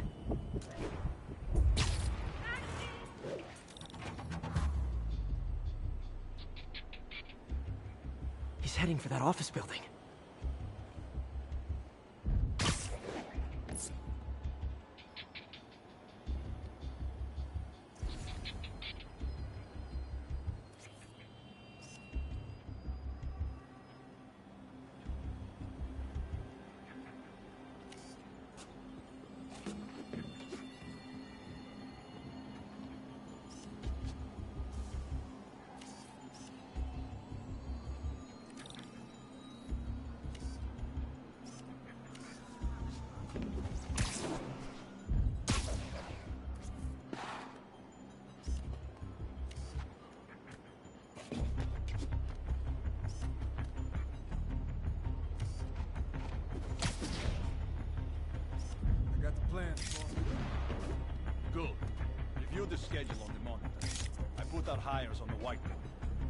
He's heading for that office building. Good. Review the schedule on the monitor. I put our hires on the whiteboard.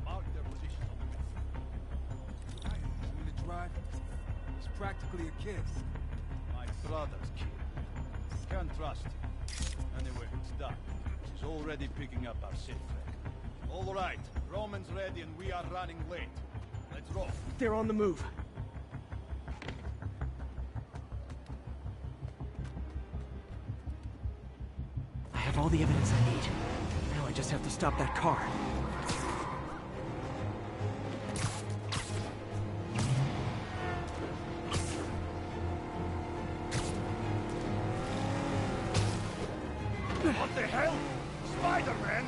Mark their positions on the map. Want to drive? He's practically a kid. My brother's kid. Can't trust him. Anyway, it's done. She's already picking up our safe wreck. All right, Roman's ready and we are running late. Let's roll. They're on the move. I have all the evidence I need. Now I just have to stop that car. What the hell? Spider-Man!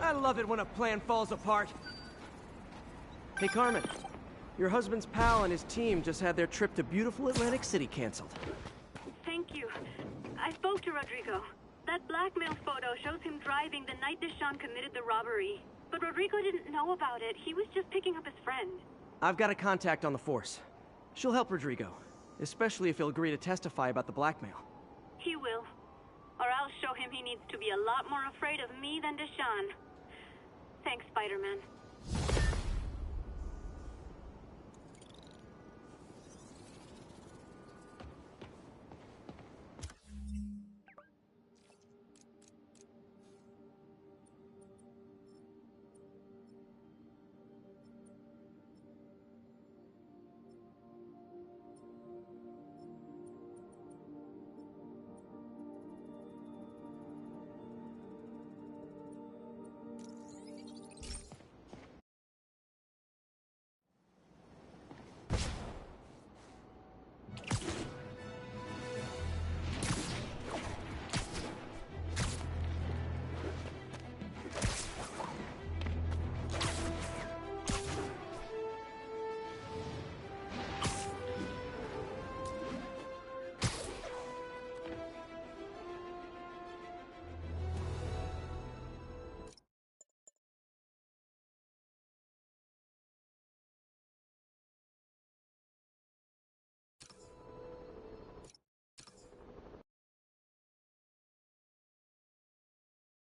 I love it when a plan falls apart. Hey, Carmen. Your husband's pal and his team just had their trip to beautiful Atlantic City canceled. Thank you. I spoke to Rodrigo. That blackmail photo shows him driving the night Deshawn committed the robbery. But Rodrigo didn't know about it. He was just picking up his friend. I've got a contact on the force. She'll help Rodrigo, especially if he'll agree to testify about the blackmail. He will. Or I'll show him he needs to be a lot more afraid of me than Deshawn. Thanks, Spider-Man.